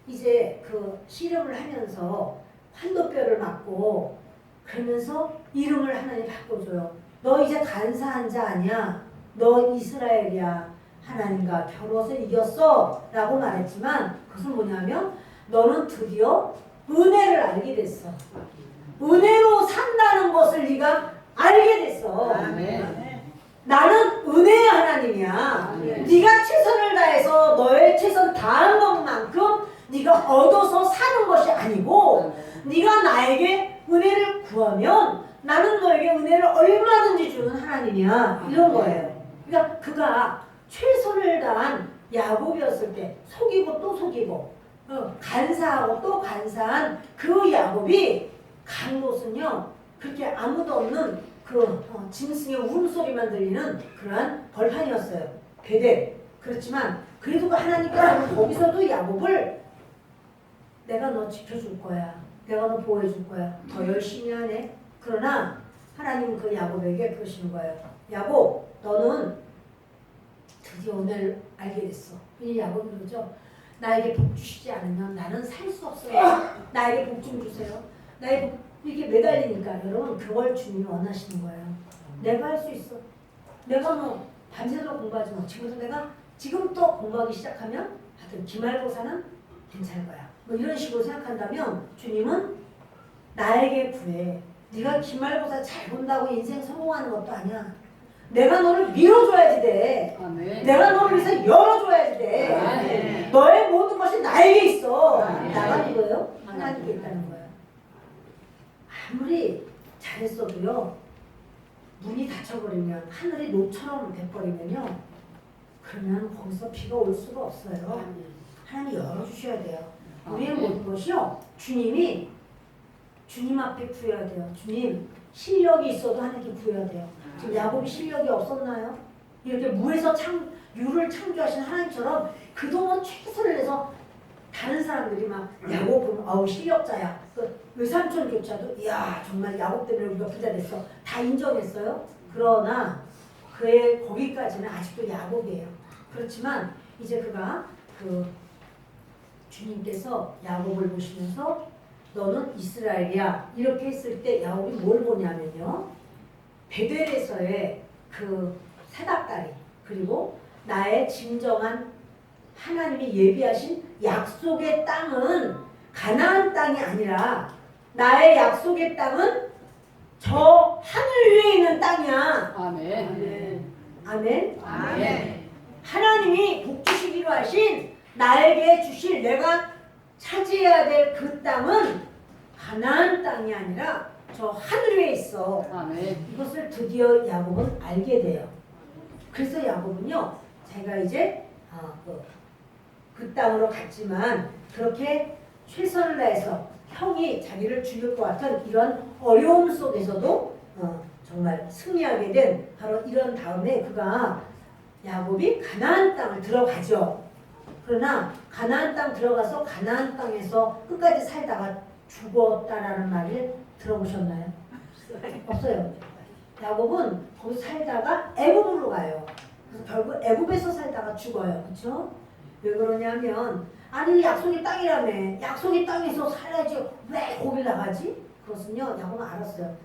이제 그 씨름을 하면서 환도뼈를 맞고 그러면서 이름을 하나님 바꿔줘요. 너 이제 간사한 자 아니야. 너 이스라엘이야. 하나님과 겨루어서 이겼어. 라고 말했지만 그것은 뭐냐면 너는 드디어 은혜를 알게 됐어. 은혜로 산다는 것을 네가 알게 됐어. 아멘. 나는 은혜의 하나님이야. 아멘. 네가 최선을 다해서 너의 최선 다한 것만큼 네가 얻어서 사는 것이 아니고 네가 나에게 은혜를 구하면 나는 너에게 은혜를 얼마든지 주는 하나님이야. 이런 거예요. 그러니까 그가 최선을 다한 야곱이었을 때 속이고 또 속이고 간사하고 또 간사한 그 야곱이 간 곳은요 그렇게 아무도 없는 그 짐승의 울음소리만 들리는 그러한 벌판이었어요. 베델. 그렇지만 그래도 하나님께서는 거기서도 야곱을 내가 너 지켜줄 거야. 내가 너 보호해줄 거야. 더 열심히 하네. 그러나 하나님은 그 야곱에게 그러시는 거예요. 야곱 너는 드디어 오늘 알게 됐어. 이 야곱이 그러죠. 나에게 복 주시지 않으면 나는 살 수 없어요. 나에게 복 좀 주세요. 나에게 복 이게 매달리니까 여러분 그걸 주님이 원하시는 거예요. 내가 할 수 있어. 내가 뭐 밤새도록 공부하지 마. 지금부터 공부하기 시작하면 하여튼 기말고사는 괜찮을 거야. 뭐 이런 식으로 생각한다면 주님은 나에게 구해. 네가 기말고사 잘 본다고 인생 성공하는 것도 아니야. 내가 너를 밀어줘야지 돼. 아멘. 내가 너를 위해서 열어줘야지 돼. 아멘. 너의 모든 것이 나에게 있어. 아멘. 나가 누구예요? 하나님께 있다는 거예요. 아무리 잘했어도요, 문이 닫혀버리면, 하늘이 노처럼 돼버리면요, 그러면 거기서 비가 올 수가 없어요. 하나님 열어주셔야 돼요. 우리의 모든 것이요, 주님이 주님 앞에 구해야 돼요. 주님, 실력이 있어도 하나님께 구해야 돼요. 지금 야곱이 실력이 없었나요? 이렇게 무에서 유를 창조하신 하나님처럼 그동안 최선을 내서 다른 사람들이 막 야곱은 아우 실력자야. 그 외삼촌조차도 이야 정말 야곱 때문에 우리가 부자 됐어. 다 인정했어요. 그러나 그의 거기까지는 아직도 야곱이에요. 그렇지만 이제 그가 그 주님께서 야곱을 보시면서 너는 이스라엘이야 이렇게 했을 때 야곱이 뭘 보냐면요. 베델에서의 그 새닭다리 그리고 나의 진정한 하나님이 예비하신 약속의 땅은 가나안 땅이 아니라 나의 약속의 땅은 저 하늘 위에 있는 땅이야. 아멘. 아멘. 아멘. 하나님이 복 주시기로 하신 나에게 주실 내가 차지해야 될 그 땅은 가나안 땅이 아니라 저 하늘 위에 있어. 아멘. 이것을 드디어 야곱은 알게 돼요. 그래서 야곱은요, 제가 이제 그 땅으로 갔지만 그렇게 최선을 다해서 형이 자기를 죽일 것 같은 이런 어려움 속에서도 정말 승리하게 된 바로 이런 다음에 그가 야곱이 가나안 땅을 들어가죠. 그러나 가나안 땅 들어가서 가나안 땅에서 끝까지 살다가 죽었다라는 말을 들어보셨나요? 없어요. 야곱은 거기 살다가 애굽으로 가요. 그래서 결국 애굽에서 살다가 죽어요. 그렇죠? 왜 그러냐면 아니 약속의 땅이라며. 약속의 땅에서 살아야지 왜 거기 나가지? 그것은요. 야곱은 알았어요.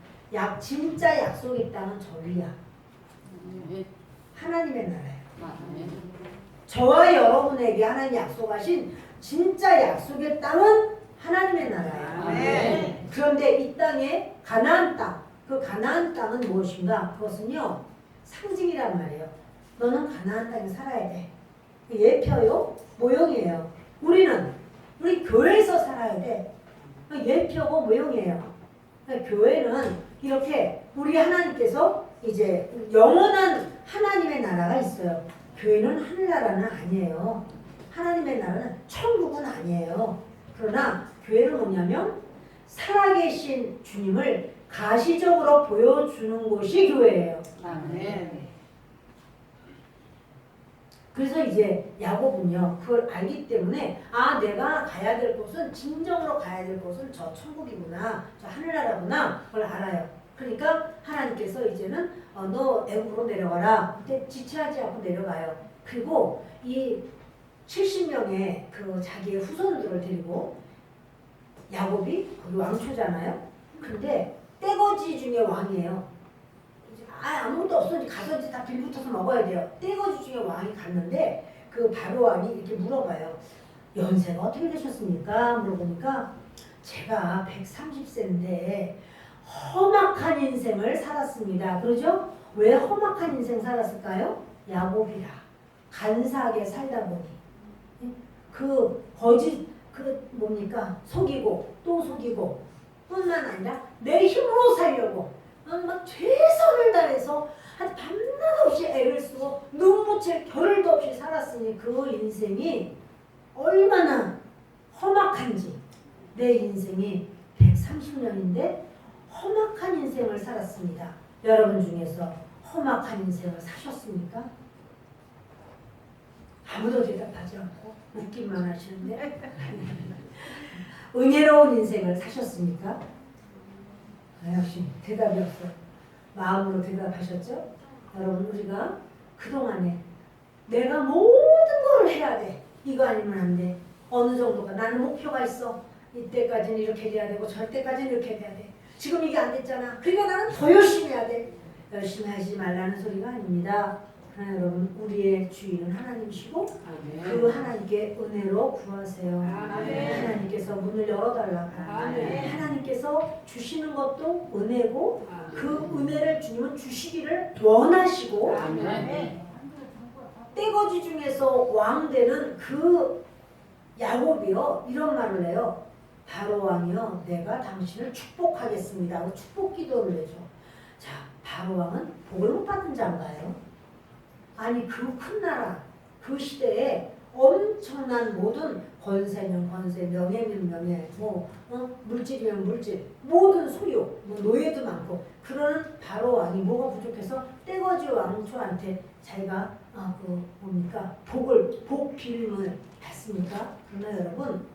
진짜 약속의 땅은 저기야. 하나님의 나라예요. 아멘. 저와 여러분에게 하나님 약속하신 진짜 약속의 땅은 하나님의 나라예요. 아멘. 그런데 이 땅에 가나안 땅, 그 가나안 땅은 무엇인가? 그것은요 상징이란 말이에요. 너는 가나안 땅에 살아야 돼. 예표요, 모형이에요. 우리 교회에서 살아야 돼. 예표고 모형이에요. 교회는 이렇게 우리 하나님께서 이제 영원한 하나님의 나라가 있어요. 교회는 하늘나라는 아니에요. 하나님의 나라는 천국은 아니에요. 그러나 교회는 뭐냐면 살아계신 주님을 가시적으로 보여주는 곳이 교회예요. 아멘. 그래서 이제 야곱은요 그걸 알기 때문에 내가 가야 될 곳은 진정으로 가야 될 곳은 저 천국이구나, 저 하늘나라구나 그걸 알아요. 그러니까 하나님께서 이제는 너 애굽으로 내려가라. 그때 지체하지 않고 내려가요. 그리고 이 70명의 그 자기의 후손들을 데리고 야곱이 거기 왕초잖아요. 근데 떼거지 중에 왕이에요. 아무것도 없어. 이제 가서 이제 다 빌붙어서 먹어야 돼요. 떼거지 중에 왕이 갔는데 그 바로 왕이 이렇게 물어봐요. 연세가 어떻게 되셨습니까? 물어보니까 제가 130세인데 험악한 인생을 살았습니다. 그러죠? 왜 험악한 인생 살았을까요? 야곱이라 간사하게 살다 보니 그 거짓 뭡니까? 속이고 또 속이고 뿐만 아니라 내 힘으로 살려고 막 최선을 다해서 한 밤낮 없이 애를 쓰고 눈 묻힐 겨를도 없이 살았으니 그 인생이 얼마나 험악한지. 내 인생이 130년인데 험악한 인생을 살았습니다. 여러분 중에서 험악한 인생을 사셨습니까? 아무도 대답하지 않고 웃기만 하시는데 은혜로운 인생을 사셨습니까? 역시 대답이 없어요. 마음으로 대답하셨죠? 여러분 우리가 그동안에 내가 모든 걸 해야 돼. 이거 아니면 안 돼. 어느 정도가 나는 목표가 있어. 이때까지는 이렇게 돼야 되고 저때까지는 이렇게 돼야 돼. 지금 이게 안 됐잖아. 그러니까 나는 더 열심히 해야 돼. 열심히 하지 말라는 소리가 아닙니다. 그러나 여러분 우리의 주인은 하나님이시고 그 하나님께 은혜로 구하세요. 하나님께서 문을 열어달라고 하나님께서 하나님께서 주시는 것도 은혜고 그 은혜를 주님은 주시기를 원하시고 아멘. 떼거지 중에서 왕되는 그 야곱이요 이런 말을 해요. 바로 왕이요 내가 당신을 축복하겠습니다 하고 축복 기도를 해줘. 자, 바로 왕은 복을 못 받은 자인가요? 아니 그 큰 나라 그 시대에 엄청난 모든 권세면 권세, 명예면 명예, 물질이면 물질, 모든 소유, 노예도 많고 그러는 바로 왕이 뭐가 부족해서 떼거지 왕초한테 자기가 뭡니까 복 빌음을 받습니까? 그러나 여러분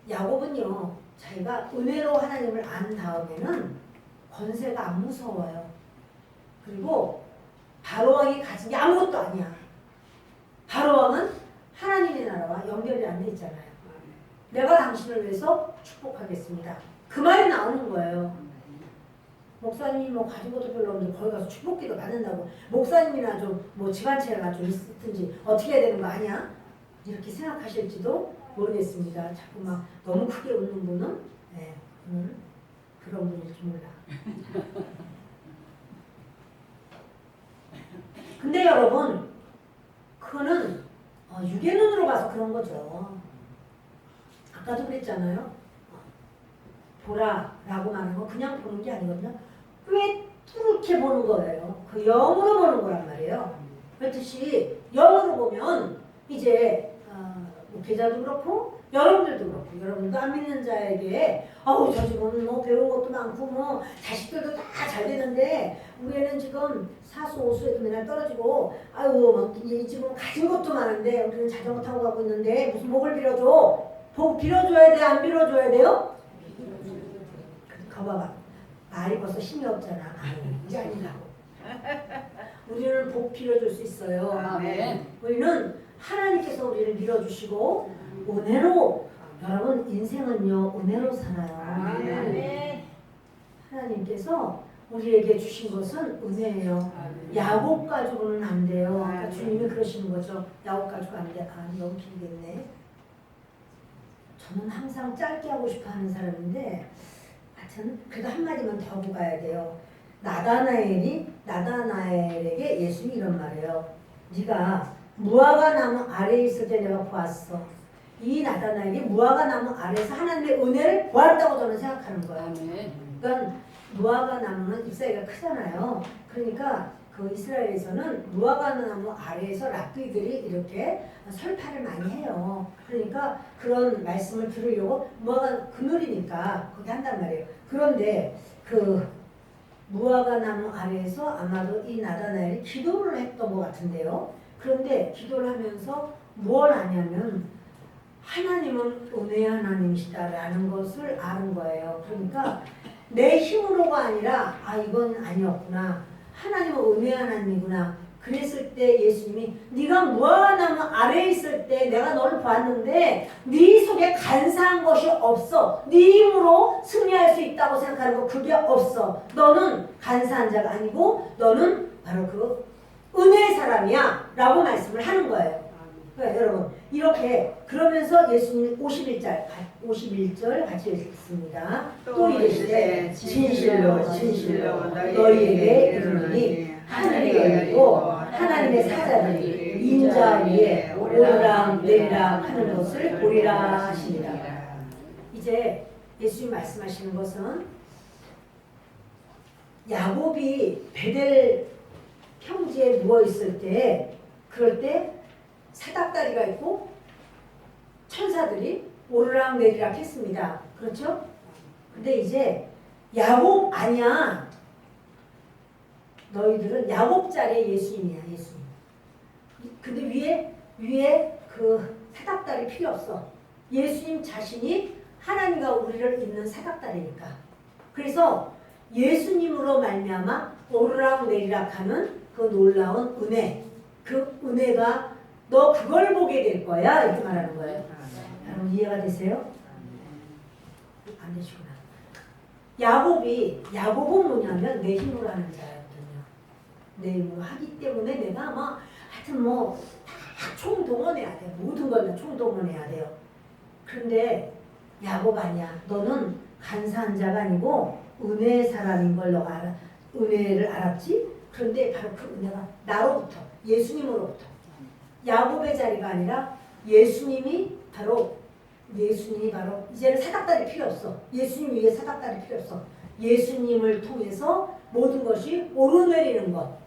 야곱은요 자기가 은혜로 하나님을 안 다음에는 권세가 안 무서워요. 그리고 바로 왕이 가진 게 아무것도 아니야. 바로 왕은 하나님의 나라와 연결이 안 돼 있잖아요. 내가 당신을 위해서 축복하겠습니다. 그 말이 나오는 거예요. 목사님이 뭐 가진 것도 별로 없는데 거기 가서 축복기도 받는다고 목사님이나 좀 뭐 집안체가 좀 있든지 어떻게 해야 되는 거 아니야? 이렇게 생각하실지도 모르겠습니다. 자꾸 막 너무 크게 웃는 분은 그런 분일지 몰라. 근데 여러분 그거는 육의 눈으로 봐서 그런 거죠. 아까도 그랬잖아요. 보라 라고 말하는 건 그냥 보는 게 아니거든요. 꿰뚫게 보는 거예요. 그 영으로 보는 거란 말이에요. 그렇듯이 영으로 보면 이제 목회자도 그렇고 여러분들도 그렇고 여러분도 안 믿는 자에게 저 집은 뭐 배운 것도 많고 뭐 자식들도 다 잘 되는데 우리는 지금 사수 오수에도 맨날 떨어지고 이 집은 가진 것도 많은데 우리는 자전거 타고 가고 있는데 무슨 복을 빌어줘? 복 빌어줘야 돼? 안 빌어줘야 돼요? 봐봐 말이 벌써 힘이 없잖아. 이게 아니라고. 우리는 복 빌어줄 수 있어요. 아멘. 우리는 하나님께서 우리를 밀어주시고 은혜로 여러분 인생은요 은혜로 살아요. 아멘. 하나님께서 우리에게 주신 것은 은혜예요. 야곱 가지고는 안 돼요. 아까 주님이 그러시는 거죠. 야곱 가지고 안 돼. 너무 길겠네. 저는 항상 짧게 하고 싶어 하는 사람인데 하여튼 그래도 한마디만 더 하고 가야 돼요. 나다나엘에게 예수님이 이런 말이에요. 네가 무화과 나무 아래에 있을 때 내가 보았어. 이 나다나엘이 무화과 나무 아래에서 하나님의 은혜를 보았다고 저는 생각하는 거예요. 아멘. 그러니까 무화과 나무는 잎사귀가 크잖아요. 그러니까 그 이스라엘에서는 무화과 나무 아래에서 랍비들이 이렇게 설파를 많이 해요. 그러니까 그런 말씀을 들으려고 무화과 그늘이니까 거기 한단 말이에요. 그런데 그 무화과 나무 아래에서 아마도 이 나다나엘이 기도를 했던 것 같은데요. 그런데 기도를 하면서 뭘 하냐면 하나님은 은혜의 하나님이시다라는 것을 아는 거예요. 그러니까 내 힘으로가 아니라 이건 아니었구나. 하나님은 은혜의 하나님이구나. 그랬을 때 예수님이 네가 무화과나무 아래에 있을 때 내가 너를 봤는데 네 속에 간사한 것이 없어. 네 힘으로 승리할 수 있다고 생각하는 거 그게 없어. 너는 간사한 자가 아니고 너는 바로 그 은혜의 사람이야 라고 말씀을 하는 거예요. 여러분 이렇게 그러면서 예수님 51절 같이 읽습니다. 또 이르시되 진실로 진실로 너희에게 이르노니 하늘이 열리고 하나님의 사자들이 인자 위에 오르락 내리락 하는 것을 보리라 하십니다. 이제 예수님 말씀하시는 것은 야곱이 베델 평지에 누워 있을 때 그럴 때 사닥다리가 있고 천사들이 오르락 내리락 했습니다. 그렇죠? 근데 이제 야곱 아니야. 너희들은 야곱 자리에 예수님이야. 예수님. 근데 위에 그 사닥다리 필요 없어. 예수님 자신이 하나님과 우리를 잇는 사닥다리니까. 그래서 예수님으로 말미암아 오르락 내리락 하는 그 놀라운 은혜. 그 은혜가 너 그걸 보게 될 거야 이렇게 말하는 거예요. 여러분 이해가 되세요? 안 되시구나. 야곱은 뭐냐면 내 힘으로 하는 자였거든요. 내 힘으로 하기 때문에 내가 하여튼 다 총동원해야 돼. 모든 걸 다 총동원해야 돼요. 그런데 야곱 아니야. 너는 간사한 자가 아니고 은혜의 사람인 걸 너가 알아. 은혜를 알았지? 그런데 바로 그 은혜가 나로부터, 예수님으로부터. 야곱의 자리가 아니라 예수님이 바로 이제는 사닥다리 필요 없어. 예수님 위에 사닥다리 필요 없어. 예수님을 통해서 모든 것이 오르내리는 것.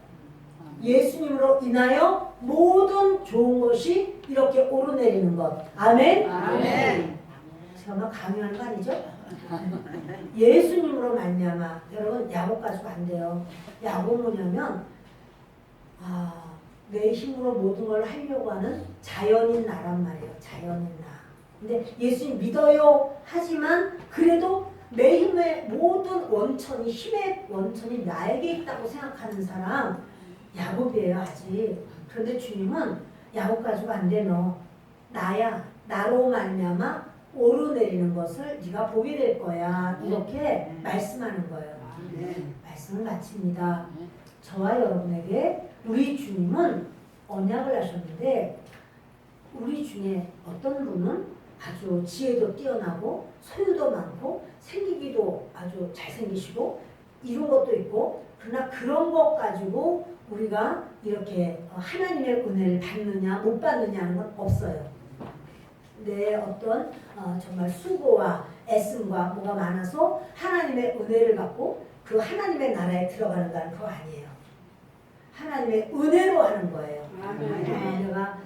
예수님으로 인하여 모든 좋은 것이 이렇게 오르내리는 것. 아멘? 아멘. 제가 막 강요하는 거 아니죠? 예수님으로 말미암아. 여러분 야곱 가지고 안 돼요. 야곱 뭐냐면 내 힘으로 모든 걸 하려고 하는 자연인 나란 말이에요. 자연인 나. 근데 예수님 믿어요 하지만 그래도 내 힘의 모든 원천이, 힘의 원천이 나에게 있다고 생각하는 사람 야곱이에요 아직. 그런데 주님은 야곱 가지고 안 돼. 너 나야. 나로 말미암아 오르내리는 것을 네가 보게 될 거야. 이렇게 말씀하는 거예요. 말씀을 마칩니다. 저와 여러분에게 우리 주님은 언약을 하셨는데 우리 중에 어떤 분은 아주 지혜도 뛰어나고 소유도 많고 생기기도 아주 잘생기시고 이런 것도 있고 그러나 그런 것 가지고 우리가 이렇게 하나님의 은혜를 받느냐 못 받느냐 하는 건 없어요. 내 어떤 정말 수고와 애씀과 뭐가 많아서 하나님의 은혜를 받고 그 하나님의 나라에 들어가는다는 거 아니에요. 하나님의 은혜로 하는 거예요. 내가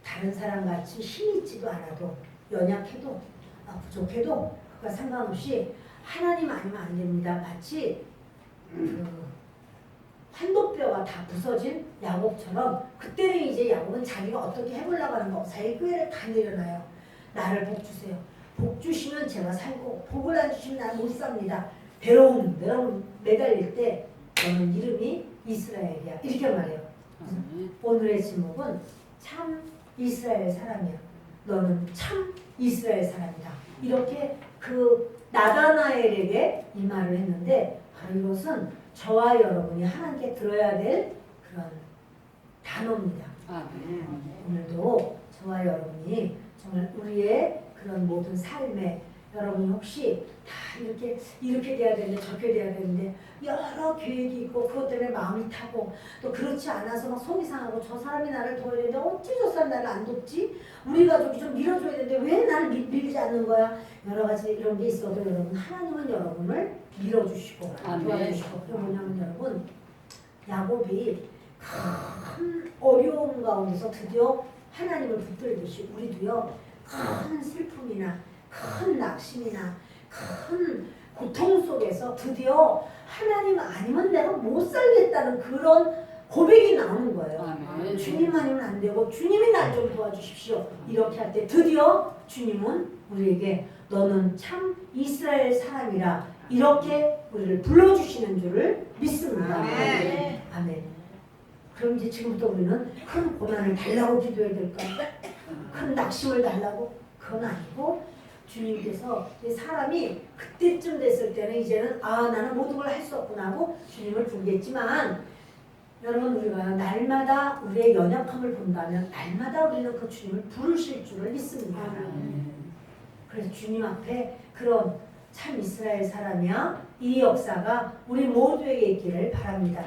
다른 사람같이 힘이 있지도 않아도 연약해도 부족해도 그과 상관없이 하나님 아니면 안 됩니다. 마치 환도뼈가 다 부서진 야곱처럼 그때는 이제 야곱은 자기가 어떻게 해보려고 하는 거 자기 꾀를 다 내려놔요. 나를 복 주세요. 복 주시면 제가 살고 복을 안 주시면 나는 못 삽니다. 배롱배롱 매달릴 때 너는 이름이 이스라엘이야. 이렇게 말해요. 오늘의 제목은 참 이스라엘 사람이야. 너는 참 이스라엘 사람이다. 이렇게 그 나다나엘에게 이 말을 했는데 바로 이것은 저와 여러분이 하나님께 들어야 될 그런 단어입니다. 오늘도 저와 여러분이 정말 우리의 그런 모든 삶에 여러분 혹시 다 이렇게 돼야 되는데 저렇게 돼야 되는데 여러 계획이 있고 그것 때문에 마음이 타고 또 그렇지 않아서 막 속이 상하고 저 사람이 나를 도와야 되는데 어찌 저 사람 나를 안 돕지? 우리 가족이 좀 밀어줘야 되는데 왜 나를 밀지 않는 거야? 여러 가지 이런 게 있어도 여러분 하나님은 여러분을 밀어주시고 도와주시고 그게 뭐냐면 여러분 야곱이 큰 어려움 가운데서 드디어 하나님을 붙들듯이 우리도요 큰 슬픔이나 큰 낙심이나 큰 고통 속에서 드디어 하나님 아니면 내가 못 살겠다는 그런 고백이 나오는 거예요. 주님 아니면 안 되고 주님이 날 좀 도와주십시오. 이렇게 할 때 드디어 주님은 우리에게 너는 참 이스라엘 사람이라 이렇게 우리를 불러주시는 줄을 믿습니다. 아멘. 그럼 이제 지금부터 우리는 큰 고난을 달라고 기도해야 될까요? 큰 낙심을 달라고? 그건 아니고 주님께서 사람이 그때쯤 됐을 때는 이제는 나는 모든 걸 할 수 없구나 하고 주님을 부르겠지만 여러분 우리가 날마다 우리의 연약함을 본다면 날마다 우리는 그 주님을 부르실 줄을 믿습니다. 그래서 주님 앞에 그런 참 이스라엘 사람이야 이 역사가 우리 모두에게 있기를 바랍니다.